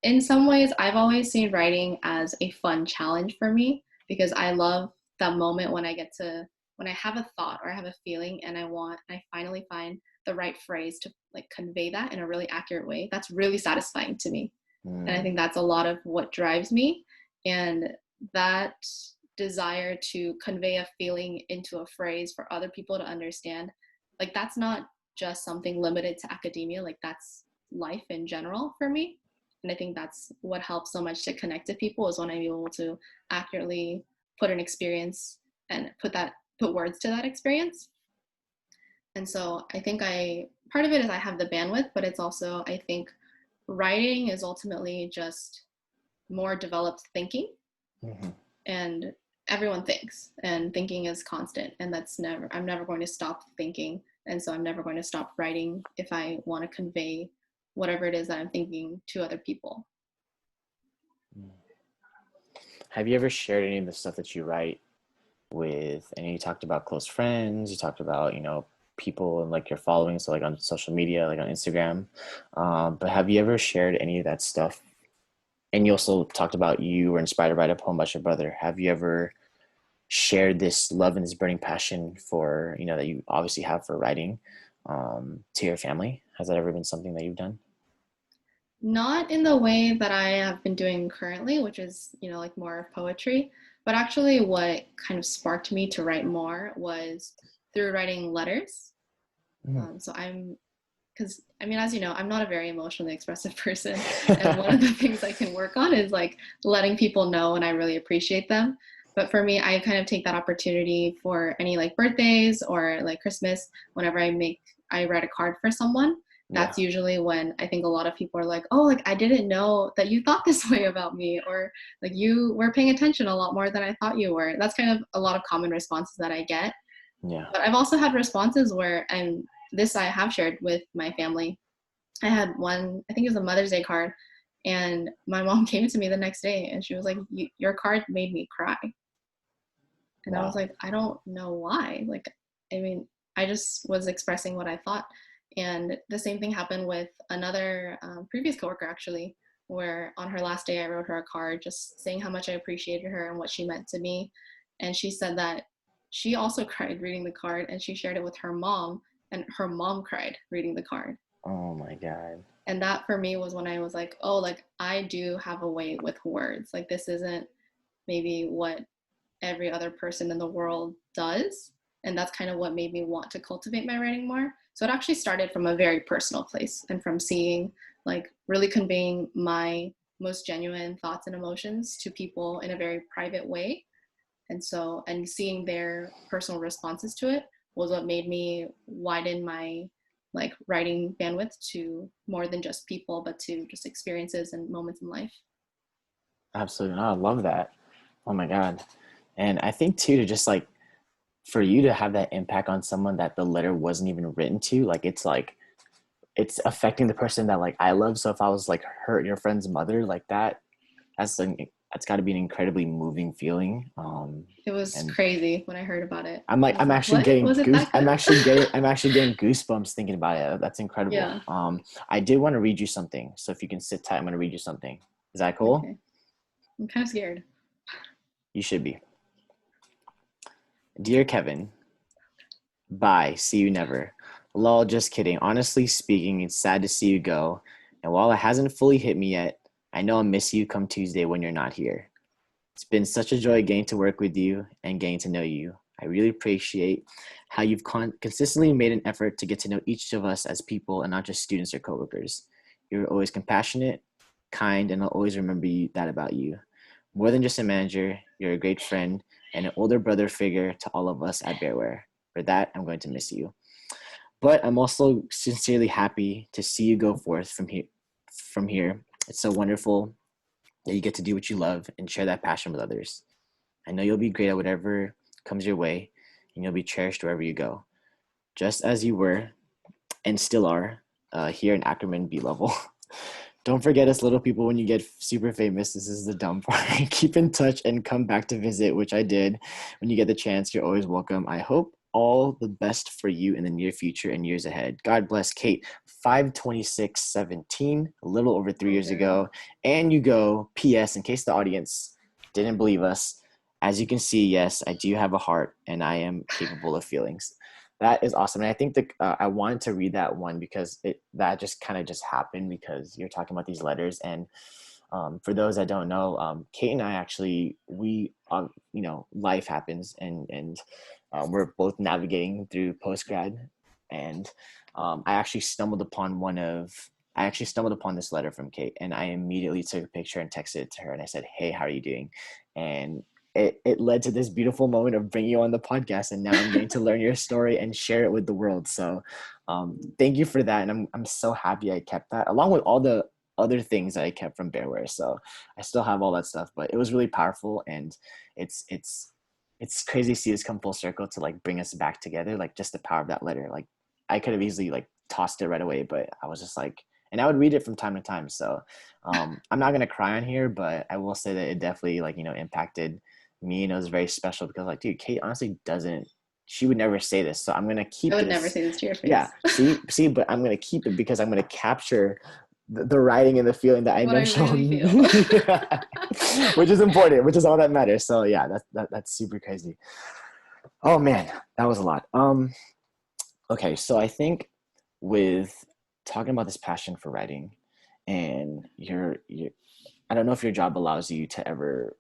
in some ways, I've always seen writing as a fun challenge for me because I love that moment when when I have a thought or I have a feeling and I finally find the right phrase to like convey that in a really accurate way. That's really satisfying to me. And I Mm, think that's a lot of what drives me. And that desire to convey a feeling into a phrase for other people to understand, like that's not just something limited to academia, like that's life in general for me. And I think that's what helps so much to connect to people, is when I'm able to accurately put an experience and put words to that experience. And so I think I part of it is I have the bandwidth, but it's also, I think writing is ultimately just more developed thinking, mhm. and everyone thinks, and thinking is constant, and I'm never going to stop thinking, and so I'm never going to stop writing if I want to convey whatever it is that I'm thinking to other people. Have you ever shared any of the stuff that you write with, and you talked about close friends, you talked about, people and like your following, so like on social media, like on Instagram, but have you ever shared any of that stuff? And you also talked about you were inspired to write a poem about your brother. Have you ever shared this love and this burning passion for, that you obviously have for writing, to your family? Has that ever been something that you've done? Not in the way that I have been doing currently, which is, like more of poetry, but actually what kind of sparked me to write more was through writing letters. Mm. So because I mean, as you know, I'm not a very emotionally expressive person. And one of the things I can work on is like letting people know when I really appreciate them. But for me, I kind of take that opportunity for any like birthdays or like Christmas, whenever I write a card for someone. Yeah. That's usually when I think a lot of people are like, oh, like I didn't know that you thought this way about me, or like you were paying attention a lot more than I thought you were. That's kind of a lot of common responses that I get. Yeah. But I've also had responses where, and this I have shared with my family. I had one, I think it was a Mother's Day card, and my mom came to me the next day and she was like, Your card made me cry. And I was Wow. like, I don't know why. Like, I mean, I just was expressing what I thought. And the same thing happened with another previous coworker, actually, where on her last day, I wrote her a card just saying how much I appreciated her and what she meant to me. And she said that she also cried reading the card, and she shared it with her mom, and her mom cried reading the card. Oh my God. And that for me was when I was like, oh, like I do have a way with words. Like this isn't maybe what every other person in the world does. And that's kind of what made me want to cultivate my writing more. So it actually started from a very personal place, and from seeing, like, really conveying my most genuine thoughts and emotions to people in a very private way. And seeing their personal responses to it was what made me widen my like writing bandwidth to more than just people, but to just experiences and moments in life. Absolutely. No, I love that. Oh my God. And I think too, to just like for you to have that impact on someone that the letter wasn't even written to, like it's affecting the person that like I love. So if I was like hurt your friend's mother like that, that's got to be an incredibly moving feeling. It was And crazy when I heard about it. I'm I like, was like, what? Was it that good? I'm actually getting goosebumps thinking about it. That's incredible. Yeah. I did want to read you something. So if you can sit tight, I'm going to read you something. Is that cool? Okay. I'm kind of scared. You should be. Dear Kevin, bye. See you never. Lol, just kidding. Honestly speaking, it's sad to see you go. And while it hasn't fully hit me yet, I know I'll miss you come Tuesday when you're not here. It's been such a joy getting to work with you and getting to know you. I really appreciate how you've consistently made an effort to get to know each of us as people and not just students or coworkers. You're always compassionate, kind, and I'll always remember that about you. More than just a manager, you're a great friend and an older brother figure to all of us at Bearware. For that, I'm going to miss you. But I'm also sincerely happy to see you go forth from here. From here, it's so wonderful that you get to do what you love and share that passion with others. I know you'll be great at whatever comes your way, and you'll be cherished wherever you go, just as you were and still are here in Ackerman B level. Don't forget us little people when you get super famous. This is the dumb part. Keep in touch and come back to visit, which I did. When you get the chance, you're always welcome. I hope all the best for you in the near future and years ahead. God bless, Kate. 5/26/17, a little over 3 years ago. And you go, P.S., in case the audience didn't believe us, as you can see, yes, I do have a heart and I am capable of feelings. That is awesome. And I think that I wanted to read that one because that just kind of just happened because you're talking about these letters. And for those that don't know, Kate and I actually, life happens and we're both navigating through postgrad. And I actually stumbled upon this letter from Kate and I immediately took a picture and texted it to her and I said, hey, how are you doing? And it led to this beautiful moment of bringing you on the podcast, and now I'm getting to learn your story and share it with the world. So thank you for that, and I'm so happy I kept that along with all the other things that I kept from Bearware. So I still have all that stuff, but it was really powerful, and it's crazy to see this come full circle to like bring us back together. Like just the power of that letter. Like I could have easily like tossed it right away, but I was just like, and I would read it from time to time. So I'm not gonna cry on here, but I will say that it definitely like impacted me, and it was very special because like, dude, Kate honestly doesn't, she would never say this, so I'm gonna I keep would never this. say this to your Yeah, face. see, but I'm gonna keep it because I'm gonna capture the writing and the feeling that I What I really mentioned. feel. Yeah. Which is important, which is all that matters. So yeah, that's super crazy. Oh man, that was a lot. Okay, so I think with talking about this passion for writing and your I don't know if your job allows you to ever,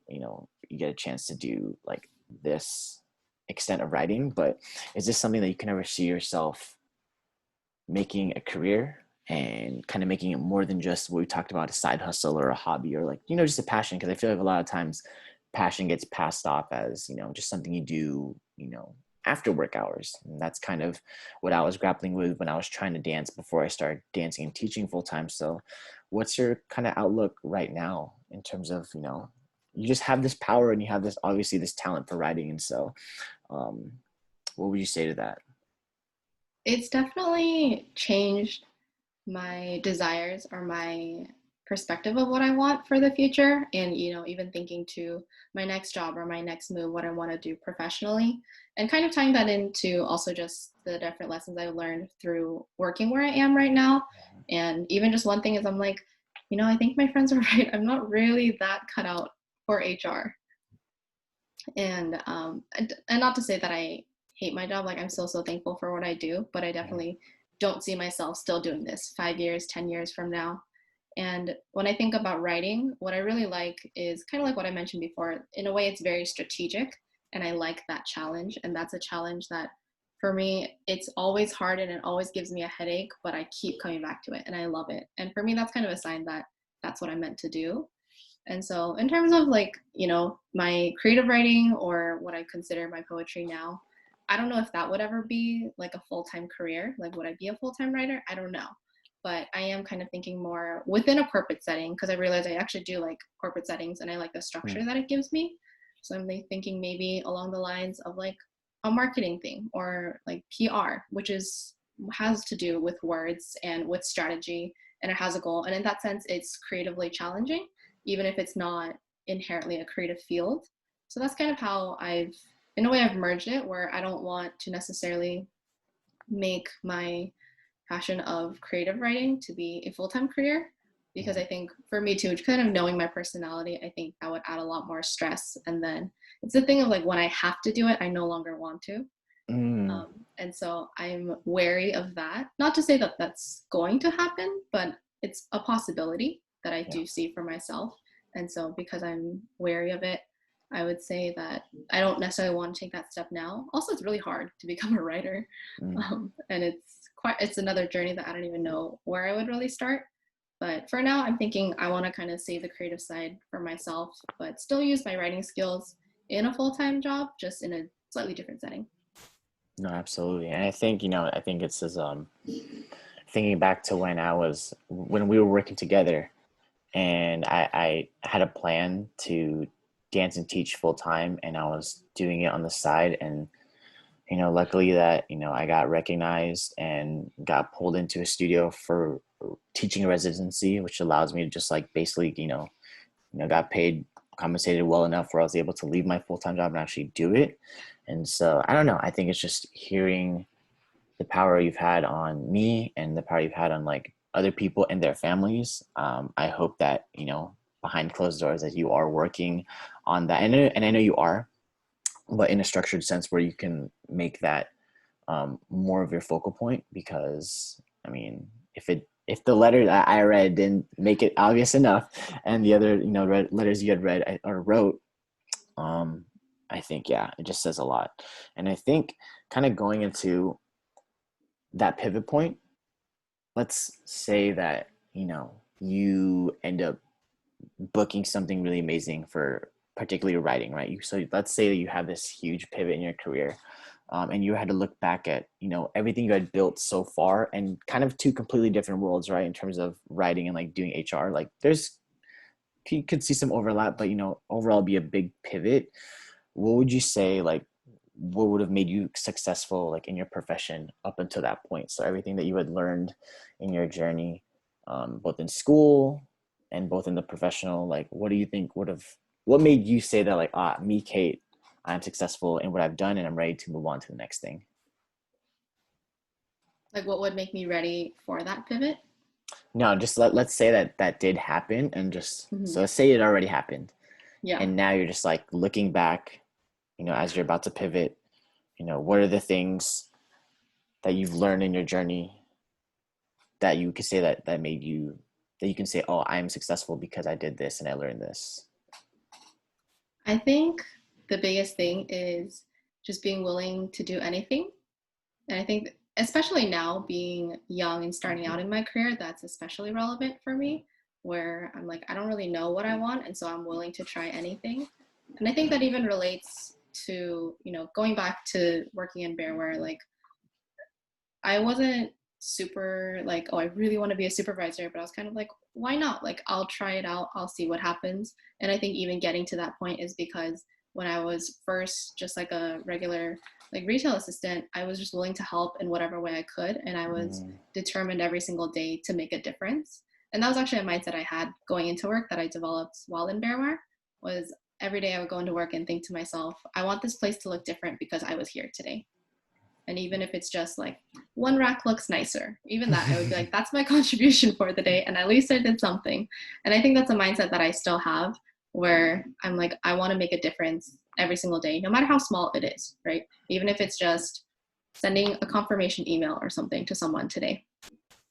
you get a chance to do like this extent of writing, but is this something that you can ever see yourself making a career and kind of making it more than just what we talked about, a side hustle or a hobby or like, just a passion? Because I feel like a lot of times passion gets passed off as, just something you do, after work hours. And that's kind of what I was grappling with when I was trying to dance before I started dancing and teaching full time. So what's your kind of outlook right now in terms of, you just have this power and you have this, obviously this talent for writing. And so um, what would you say to that? It's definitely changed my desires or my perspective of what I want for the future. And, even thinking to my next job or my next move, what I want to do professionally, and kind of tying that into also just the different lessons I've learned through working where I am right now. And even just one thing is I'm like, I think my friends are right. I'm not really that cut out for HR. And not to say that I hate my job, like I'm still so thankful for what I do, but I definitely don't see myself still doing this 5 years, 10 years from now. And when I think about writing, what I really like is kind of like what I mentioned before. In a way, it's very strategic, and I like that challenge. And that's a challenge that for me, it's always hard and it always gives me a headache, but I keep coming back to it and I love it. And for me, that's kind of a sign that that's what I'm meant to do. And so, in terms of like, my creative writing or what I consider my poetry now, I don't know if that would ever be like a full time career. Like, would I be a full time writer? I don't know. But I am kind of thinking more within a corporate setting because I realize I actually do like corporate settings and I like the structure that it gives me. So I'm like thinking maybe along the lines of like a marketing thing or like PR, which has to do with words and with strategy, and it has a goal. And in that sense, it's creatively challenging, even if it's not inherently a creative field. So that's kind of how in a way, I've merged it, where I don't want to necessarily make my passion of creative writing to be a full-time career, because I think for me too, kind of knowing my personality, I think that would add a lot more stress. And then it's the thing of like, when I have to do it, I no longer want to. Mm, And so I'm wary of that. Not to say that that's going to happen, but it's a possibility that I yeah. do see for myself. And so because I'm wary of it, I would say that I don't necessarily want to take that step now. Also, it's really hard to become a writer. Mm, And it's another journey that I don't even know where I would really start. But for now, I'm thinking I want to kind of save the creative side for myself, but still use my writing skills in a full-time job, just in a slightly different setting. no, absolutely. And I think, I think it's as thinking back to when we were working together, and I had a plan to dance and teach full time, and I was doing it on the side. And luckily that I got recognized and got pulled into a studio for teaching a residency, which allows me to just like basically got paid, compensated well enough where I was able to leave my full-time job and actually do it. And so I don't know, I think it's just hearing the power you've had on me and the power you've had on like other people and their families. I hope that behind closed doors that you are working on that, and I know you are, but in a structured sense where you can make that more of your focal point. Because I mean, if the letter that I read didn't make it obvious enough, and the other letters you had read or wrote, um, I think yeah, it just says a lot. And I think kind of going into that pivot point, let's say that you end up booking something really amazing for particularly writing, right? So let's say that you have this huge pivot in your career, and you had to look back at everything you had built so far, and kind of two completely different worlds, right? In terms of writing and like doing HR, like you could see some overlap, but overall be a big pivot. What would you say, like, what would have made you successful like in your profession up until that point? So everything that you had learned in your journey, both in school and both in the professional, like what do you think what made you say that, like, me, Kate, I'm successful in what I've done and I'm ready to move on to the next thing? Like, what would make me ready for that pivot? No, just let's say that that did happen, and just Hmm. so let's say it already happened, Yeah. and now you're just like looking back, as you're about to pivot, what are the things that you've learned in your journey that you could say that made you, that you can say, oh, I am successful because I did this and I learned this? I think the biggest thing is just being willing to do anything. And I think, especially now being young and starting out in my career, that's especially relevant for me, where I'm like, I don't really know what I want. And so I'm willing to try anything. And I think that even relates to, going back to working in Bearware, like, I wasn't super like, oh, I really want to be a supervisor, but I was kind of like, why not? Like, I'll try it out, I'll see what happens. And I think even getting to that point is because when I was first just like a regular like retail assistant, I was just willing to help in whatever way I could. And I was Mm, determined every single day to make a difference. And that was actually a mindset I had going into work that I developed while in Bearware. Was every day I would go into work and think to myself, I want this place to look different because I was here today. And even if it's just like one rack looks nicer, even that, I would be like, that's my contribution for the day. And at least I did something. And I think that's a mindset that I still have, where I'm like, I want to make a difference every single day, no matter how small it is, right? Even if it's just sending a confirmation email or something to someone today,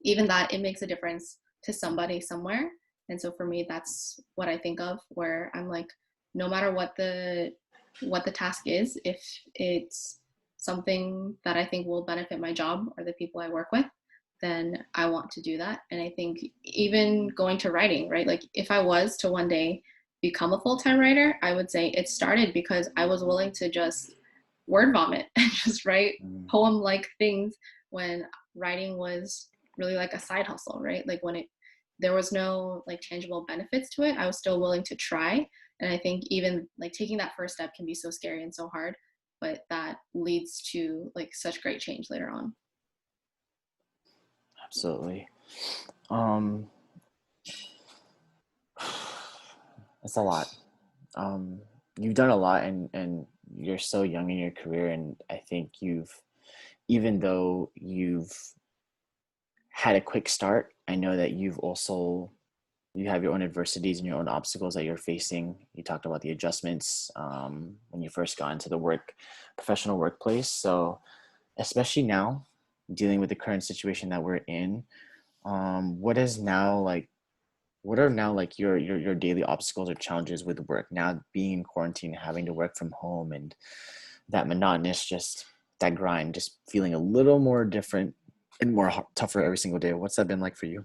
even that, it makes a difference to somebody somewhere. And so for me, that's what I think of, where I'm like, no matter what the task is, if it's something that I think will benefit my job or the people I work with, then I want to do that. And I think even going to writing, right? Like, if I was to one day become a full-time writer, I would say it started because I was willing to just word vomit and just write mm, poem like things, when writing was really like a side hustle, right? Like, when there was no like tangible benefits to it, I was still willing to try. And I think even like taking that first step can be so scary and so hard. but that leads to like such great change later on. Absolutely. Um, it's a lot. Um, you've done a lot, and you're so young in your career, and I think even though you've had a quick start, I know that you have your own adversities and your own obstacles that you're facing. You talked about the adjustments when you first got into the professional workplace. So especially now, dealing with the current situation that we're in, what is now like what are now like your daily obstacles or challenges with work now, being in quarantine, having to work from home, and that monotonous, just that grind, just feeling a little more different and more tougher every single day? What's that been like for you?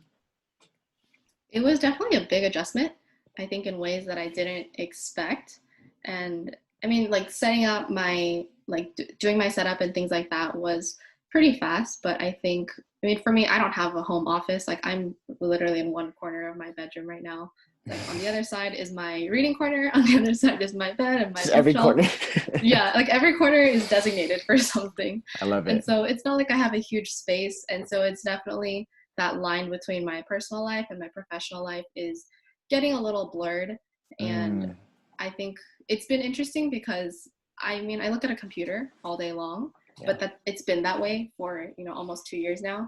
It was definitely a big adjustment, I think, in ways that I didn't expect. And I mean, like setting up my, like doing my setup and things like that was pretty fast. But I think, I mean, for me, I don't have a home office. Like I'm literally in one corner of my bedroom right now. Like on the other side is my reading corner. On the other side is my bed and my Just every bookshelf. corner. Yeah, like every corner is designated for something. I love And it. so it's not like I have a huge space. And so it's definitely that line between my personal life and my professional life is getting a little blurred. And Mm, I think it's been interesting because I mean, I look at a computer all day long, yeah. but that it's been that way for, almost 2 years now.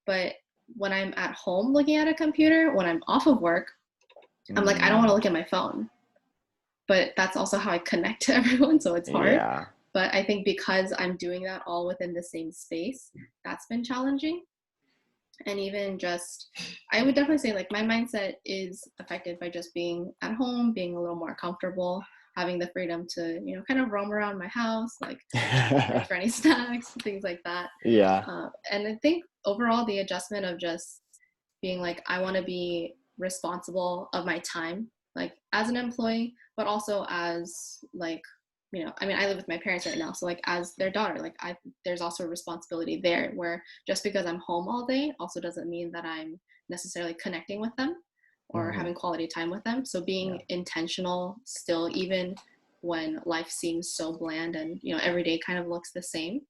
But when I'm at home looking at a computer, when I'm off of work, I'm like, I don't want to Mm, look at my phone. But that's also how I connect to everyone, so it's hard. yeah. But I think because I'm doing that all within the same space, that's been challenging. And even just, I would definitely say like my mindset is affected by just being at home, being a little more comfortable, having the freedom to, kind of roam around my house, like reach for any snacks, things like that. Yeah. And I think overall the adjustment of just being like, I want to be responsible of my time, like as an employee, but also as like, I mean, I live with my parents right now. So like as their daughter, like there's also a responsibility there where just because I'm home all day also doesn't mean that I'm necessarily connecting with them or Hmm. having quality time with them. So Yeah. being intentional still, even when life seems so bland and, every day kind of looks the same.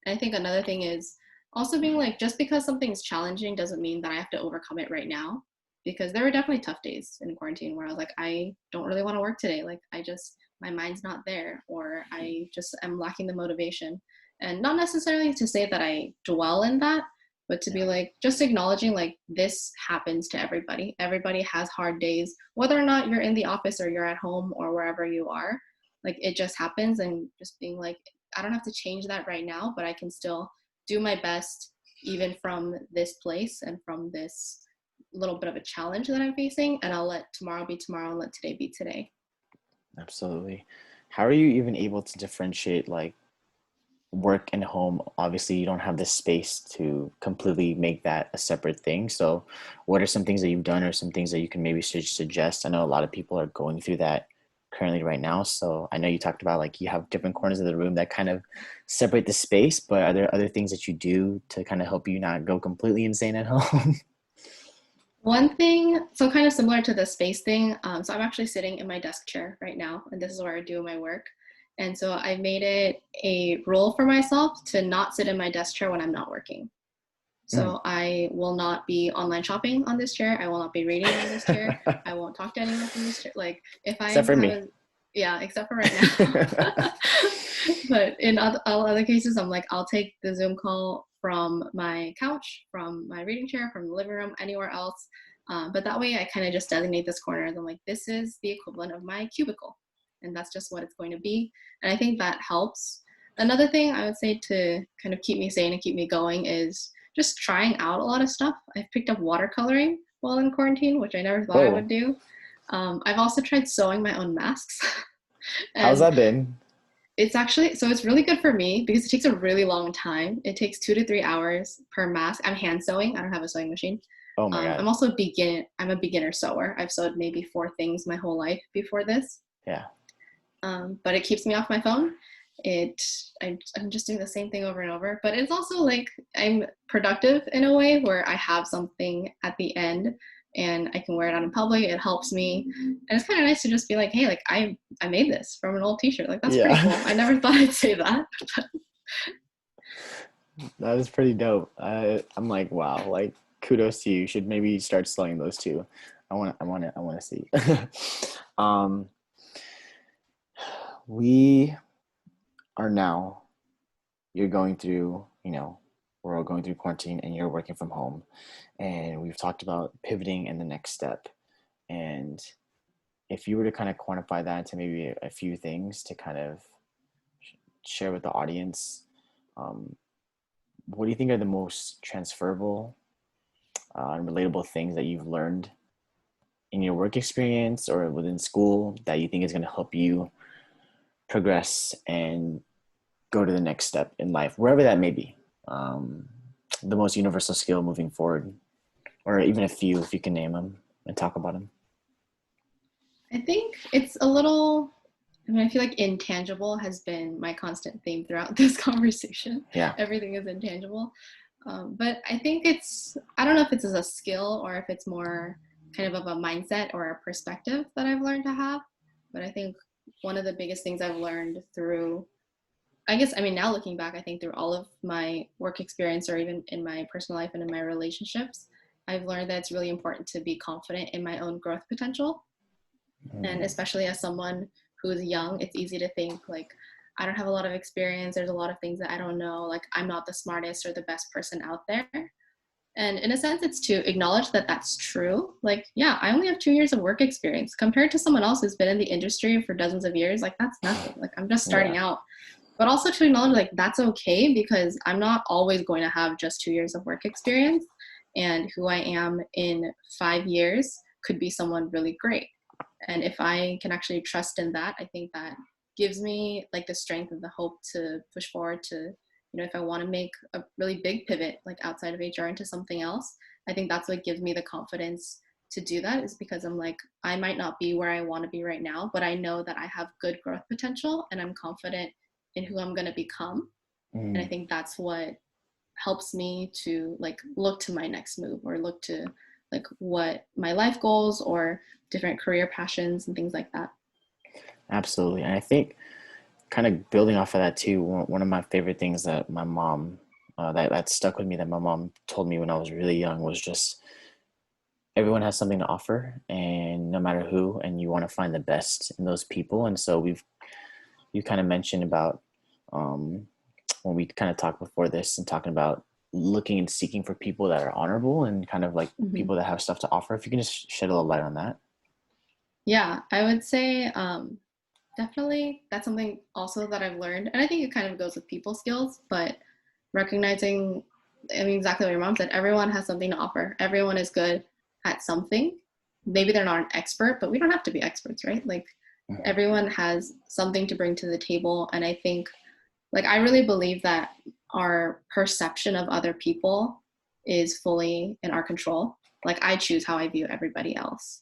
And I think another thing is also being like, just because something's challenging doesn't mean that I have to overcome it right now. Because there were definitely tough days in quarantine where I was like, I don't really want to work today. Like, my mind's not there, or I just am lacking the motivation. And not necessarily to say that I dwell in that, but to be Yeah. like, just acknowledging like this happens to everybody. Everybody has hard days, whether or not you're in the office or you're at home or wherever you are. Like, it just happens, and just being like, I don't have to change that right now, but I can still do my best even from this place and from this little bit of a challenge that I'm facing, and I'll let tomorrow be tomorrow and let today be today. Absolutely. How are you even able to differentiate like work and home? Obviously, you don't have the space to completely make that a separate thing. So, what are some things that you've done, or some things that you can maybe suggest? I know a lot of people are going through that currently right now. So, I know you talked about like you have different corners of the room that kind of separate the space, but are there other things that you do to kind of help you not go completely insane at home? One thing, so kind of similar to the space thing, so I'm actually sitting in my desk chair right now, and this is where I do my work. And so I made it a rule for myself to not sit in my desk chair when I'm not working. Mm. So I will not be online shopping on this chair. I will not be reading on this chair. I won't talk to anyone from this chair. Like if Except I for have me. a, yeah, except for right now. But in all other cases, I'm like, I'll take the Zoom call from my couch, from my reading chair, from the living room, anywhere else. But that way I kind of just designate this corner. I'm like, this is the equivalent of my cubicle. And that's just what it's going to be. And I think that helps. Another thing I would say to kind of keep me sane and keep me going is just trying out a lot of stuff. I've picked up watercoloring while in quarantine, which I never thought I Oh, would do. I've also tried sewing my own masks. how's And that been? it's actually, so it's really good for me because it takes a really long time. It takes 2 to 3 hours per mask. I'm hand sewing. I don't have a sewing machine. Oh my God. I'm also I'm a beginner sewer. I've sewed maybe 4 things my whole life before this. Yeah. But it keeps me off my phone. I'm just doing the same thing over and over, but it's also like I'm productive in a way where I have something at the end and I can wear it out in public. It helps me. And it's kind of nice to just be like, hey, like I made this from an old t-shirt. Like that's pretty Yeah. cool. I never thought I'd say that. That is pretty dope. I'm like, wow, like kudos to you. You should maybe start selling those too. I want to see. um, we are now, you're going through, we're all going through quarantine and you're working from home. And we've talked about pivoting and the next step. And if you were to kind of quantify that into maybe a few things to kind of share with the audience, um, what do you think are the most transferable and relatable things that you've learned in your work experience or within school that you think is going to help you progress and go to the next step in life, wherever that may be? The most universal skill moving forward, or even a few, if you can name them and talk about them. I think it's a little, I mean, I feel like intangible has been my constant theme throughout this conversation. Yeah. Everything is intangible. But I think I don't know if it's as a skill or if it's more kind of a mindset or a perspective that I've learned to have. But I think one of the biggest things I've learned through, I guess, I mean, now looking back, I think through all of my work experience or even in my personal life and in my relationships, I've learned that it's really important to be confident in my own growth potential. And especially as someone who's young, it's easy to think like, I don't have a lot of experience. There's a lot of things that I don't know. Like, I'm not the smartest or the best person out there. And in a sense, it's to acknowledge that that's true. Like, yeah, I only have 2 years of work experience compared to someone else who's been in the industry for dozens of years. Like, that's nothing. Like, I'm just starting Yeah. out. But also to acknowledge, like, that's okay because I'm not always going to have just 2 years of work experience. And who I am in 5 years could be someone really great. And if I can actually trust in that, I think that gives me like the strength and the hope to push forward to, if I want to make a really big pivot like outside of HR into something else, I think that's what gives me the confidence to do that, is because I'm like, I might not be where I want to be right now, but I know that I have good growth potential and I'm confident in who I'm going to become. And I think that's what helps me to like look to my next move or look to like what my life goals or different career passions and things like that. Absolutely. And I think kind of building off of that too, one of my favorite things that my mom, that stuck with me, that my mom told me when I was really young, was just everyone has something to offer, and no matter who, and you want to find the best in those people. And so you kind of mentioned about when we kind of talked before this and talking about looking and seeking for people that are honorable and kind of like people that have stuff to offer. If you can just shed a little light on that. Yeah, I would say definitely that's something also that I've learned. And I think it kind of goes with people skills, but recognizing, I mean, exactly what your mom said, everyone has something to offer. Everyone is good at something. Maybe they're not an expert, but we don't have to be experts, right? Like everyone has something to bring to the table. And I think, like, I really believe that our perception of other people is fully in our control. Like, I choose how I view everybody else.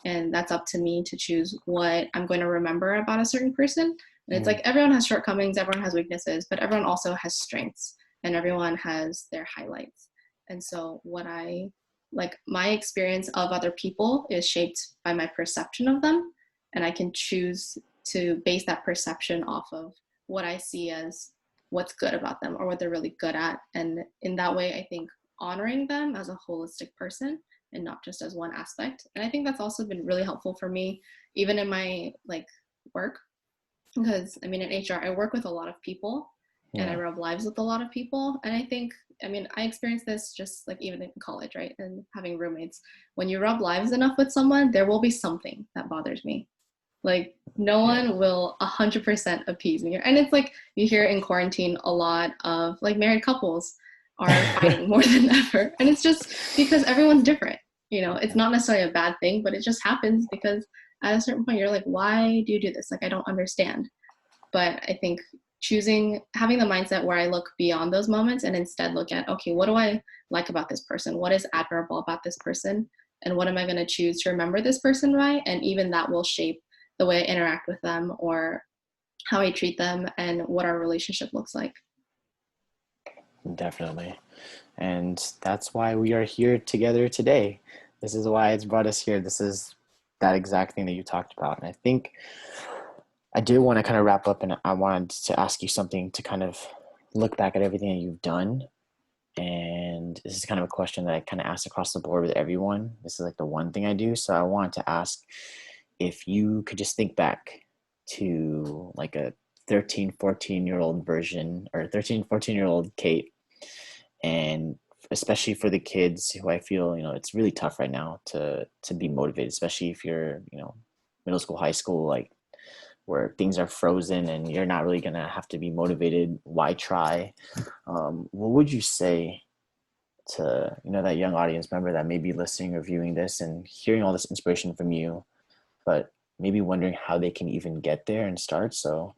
And that's up to me to choose what I'm going to remember about a certain person. And it's like everyone has shortcomings, everyone has weaknesses, but everyone also has strengths and everyone has their highlights. And so my experience of other people is shaped by my perception of them. And I can choose to base that perception off of what I see as what's good about them or what they're really good at. And in that way, I think honoring them as a holistic person and not just as one aspect. And I think that's also been really helpful for me, even in my like work, because I mean, in HR, I work with a lot of people and I rub lives with a lot of people. And I think, I mean, I experienced this just like even in college, right? And having roommates, when you rub lives enough with someone, there will be something that bothers me. Like no one will 100% appease me. And it's like, you hear in quarantine a lot of like married couples are fighting more than ever. And it's just because everyone's different. It's not necessarily a bad thing, but it just happens because at a certain point you're like, why do you do this? Like, I don't understand. But I think having the mindset where I look beyond those moments and instead look at, okay, what do I like about this person? What is admirable about this person? And what am I going to choose to remember this person by? And even that will shape the way I interact with them or how I treat them and what our relationship looks like. Definitely. And that's why we are here together today. This is why it's brought us here. This is that exact thing that you talked about. And I think I did want to kind of wrap up, and I wanted to ask you something to kind of look back at everything that you've done. And this is kind of a question that I kind of ask across the board with everyone. This is like the one thing I do. So I wanted to ask if you could just think back to like a 13, 14-year-old version, or 13, 14-year-old Kate, and especially for the kids who I feel, it's really tough right now to be motivated, especially if you're, middle school, high school, like where things are frozen and you're not really gonna have to be motivated. Why try? What would you say to that young audience member that may be listening or viewing this and hearing all this inspiration from you, but maybe wondering how they can even get there and start? So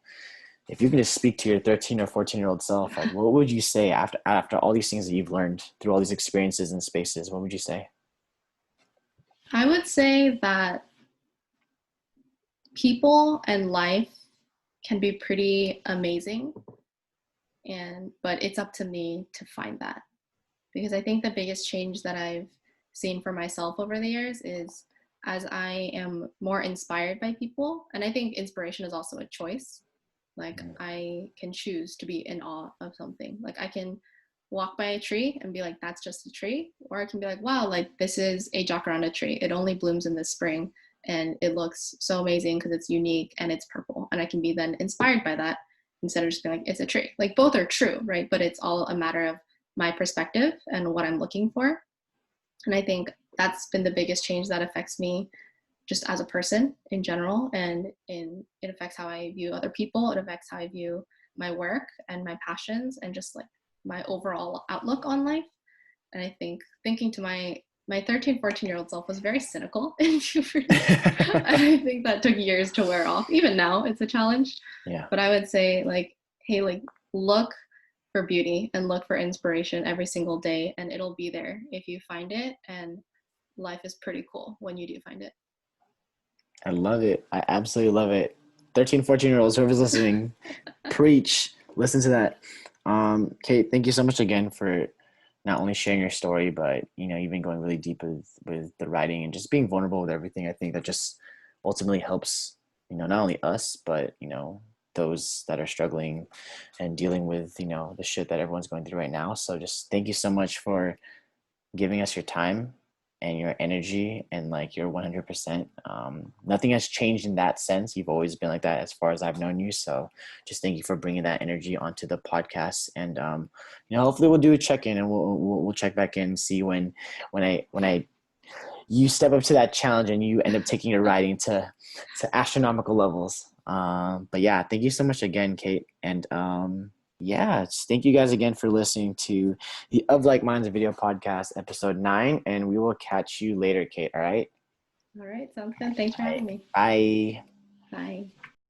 if you can just speak to your 13 or 14-year-old self, like what would you say after all these things that you've learned through all these experiences and spaces? What would you say? I would say that people and life can be pretty amazing, but it's up to me to find that. Because I think the biggest change that I've seen for myself over the years is as I am more inspired by people, and I think inspiration is also a choice. Like I can choose to be in awe of something. Like I can walk by a tree and be like, that's just a tree. Or I can be like, wow, like this is a jacaranda tree. It only blooms in the spring and it looks so amazing because it's unique and it's purple. And I can be then inspired by that instead of just being like, it's a tree. Like both are true, right? But it's all a matter of my perspective and what I'm looking for. And I think that's been the biggest change that affects me just as a person in general. And it affects how I view other people. It affects how I view my work and my passions and just like my overall outlook on life. And I think thinking to my 13, 14-year-old self was very cynical in puberty. And I think that took years to wear off. Even now, it's a challenge. Yeah. But I would say like, hey, like look for beauty and look for inspiration every single day, and it'll be there if you find it. And life is pretty cool when you do find it. I love it. I absolutely love it. 13, 14-year-olds, whoever's listening, preach. Listen to that. Kate, thank you so much again for not only sharing your story, but you've been going really deep with the writing and just being vulnerable with everything. I think that just ultimately helps, not only us, but those that are struggling and dealing with, the shit that everyone's going through right now. So just thank you so much for giving us your time and your energy and like your 100%. Nothing has changed in that sense. You've always been like that as far as I've known you. So just thank you for bringing that energy onto the podcast. And hopefully we'll do a check-in and we'll check back in and see when I you step up to that challenge and you end up taking your writing to astronomical levels. But yeah, thank you so much again, Kate. And yeah, thank you guys again for listening to the Of Like Minds video podcast, episode 9. And we will catch you later, Kate. All right. All right, sounds good. Thanks for having me. Bye. Bye.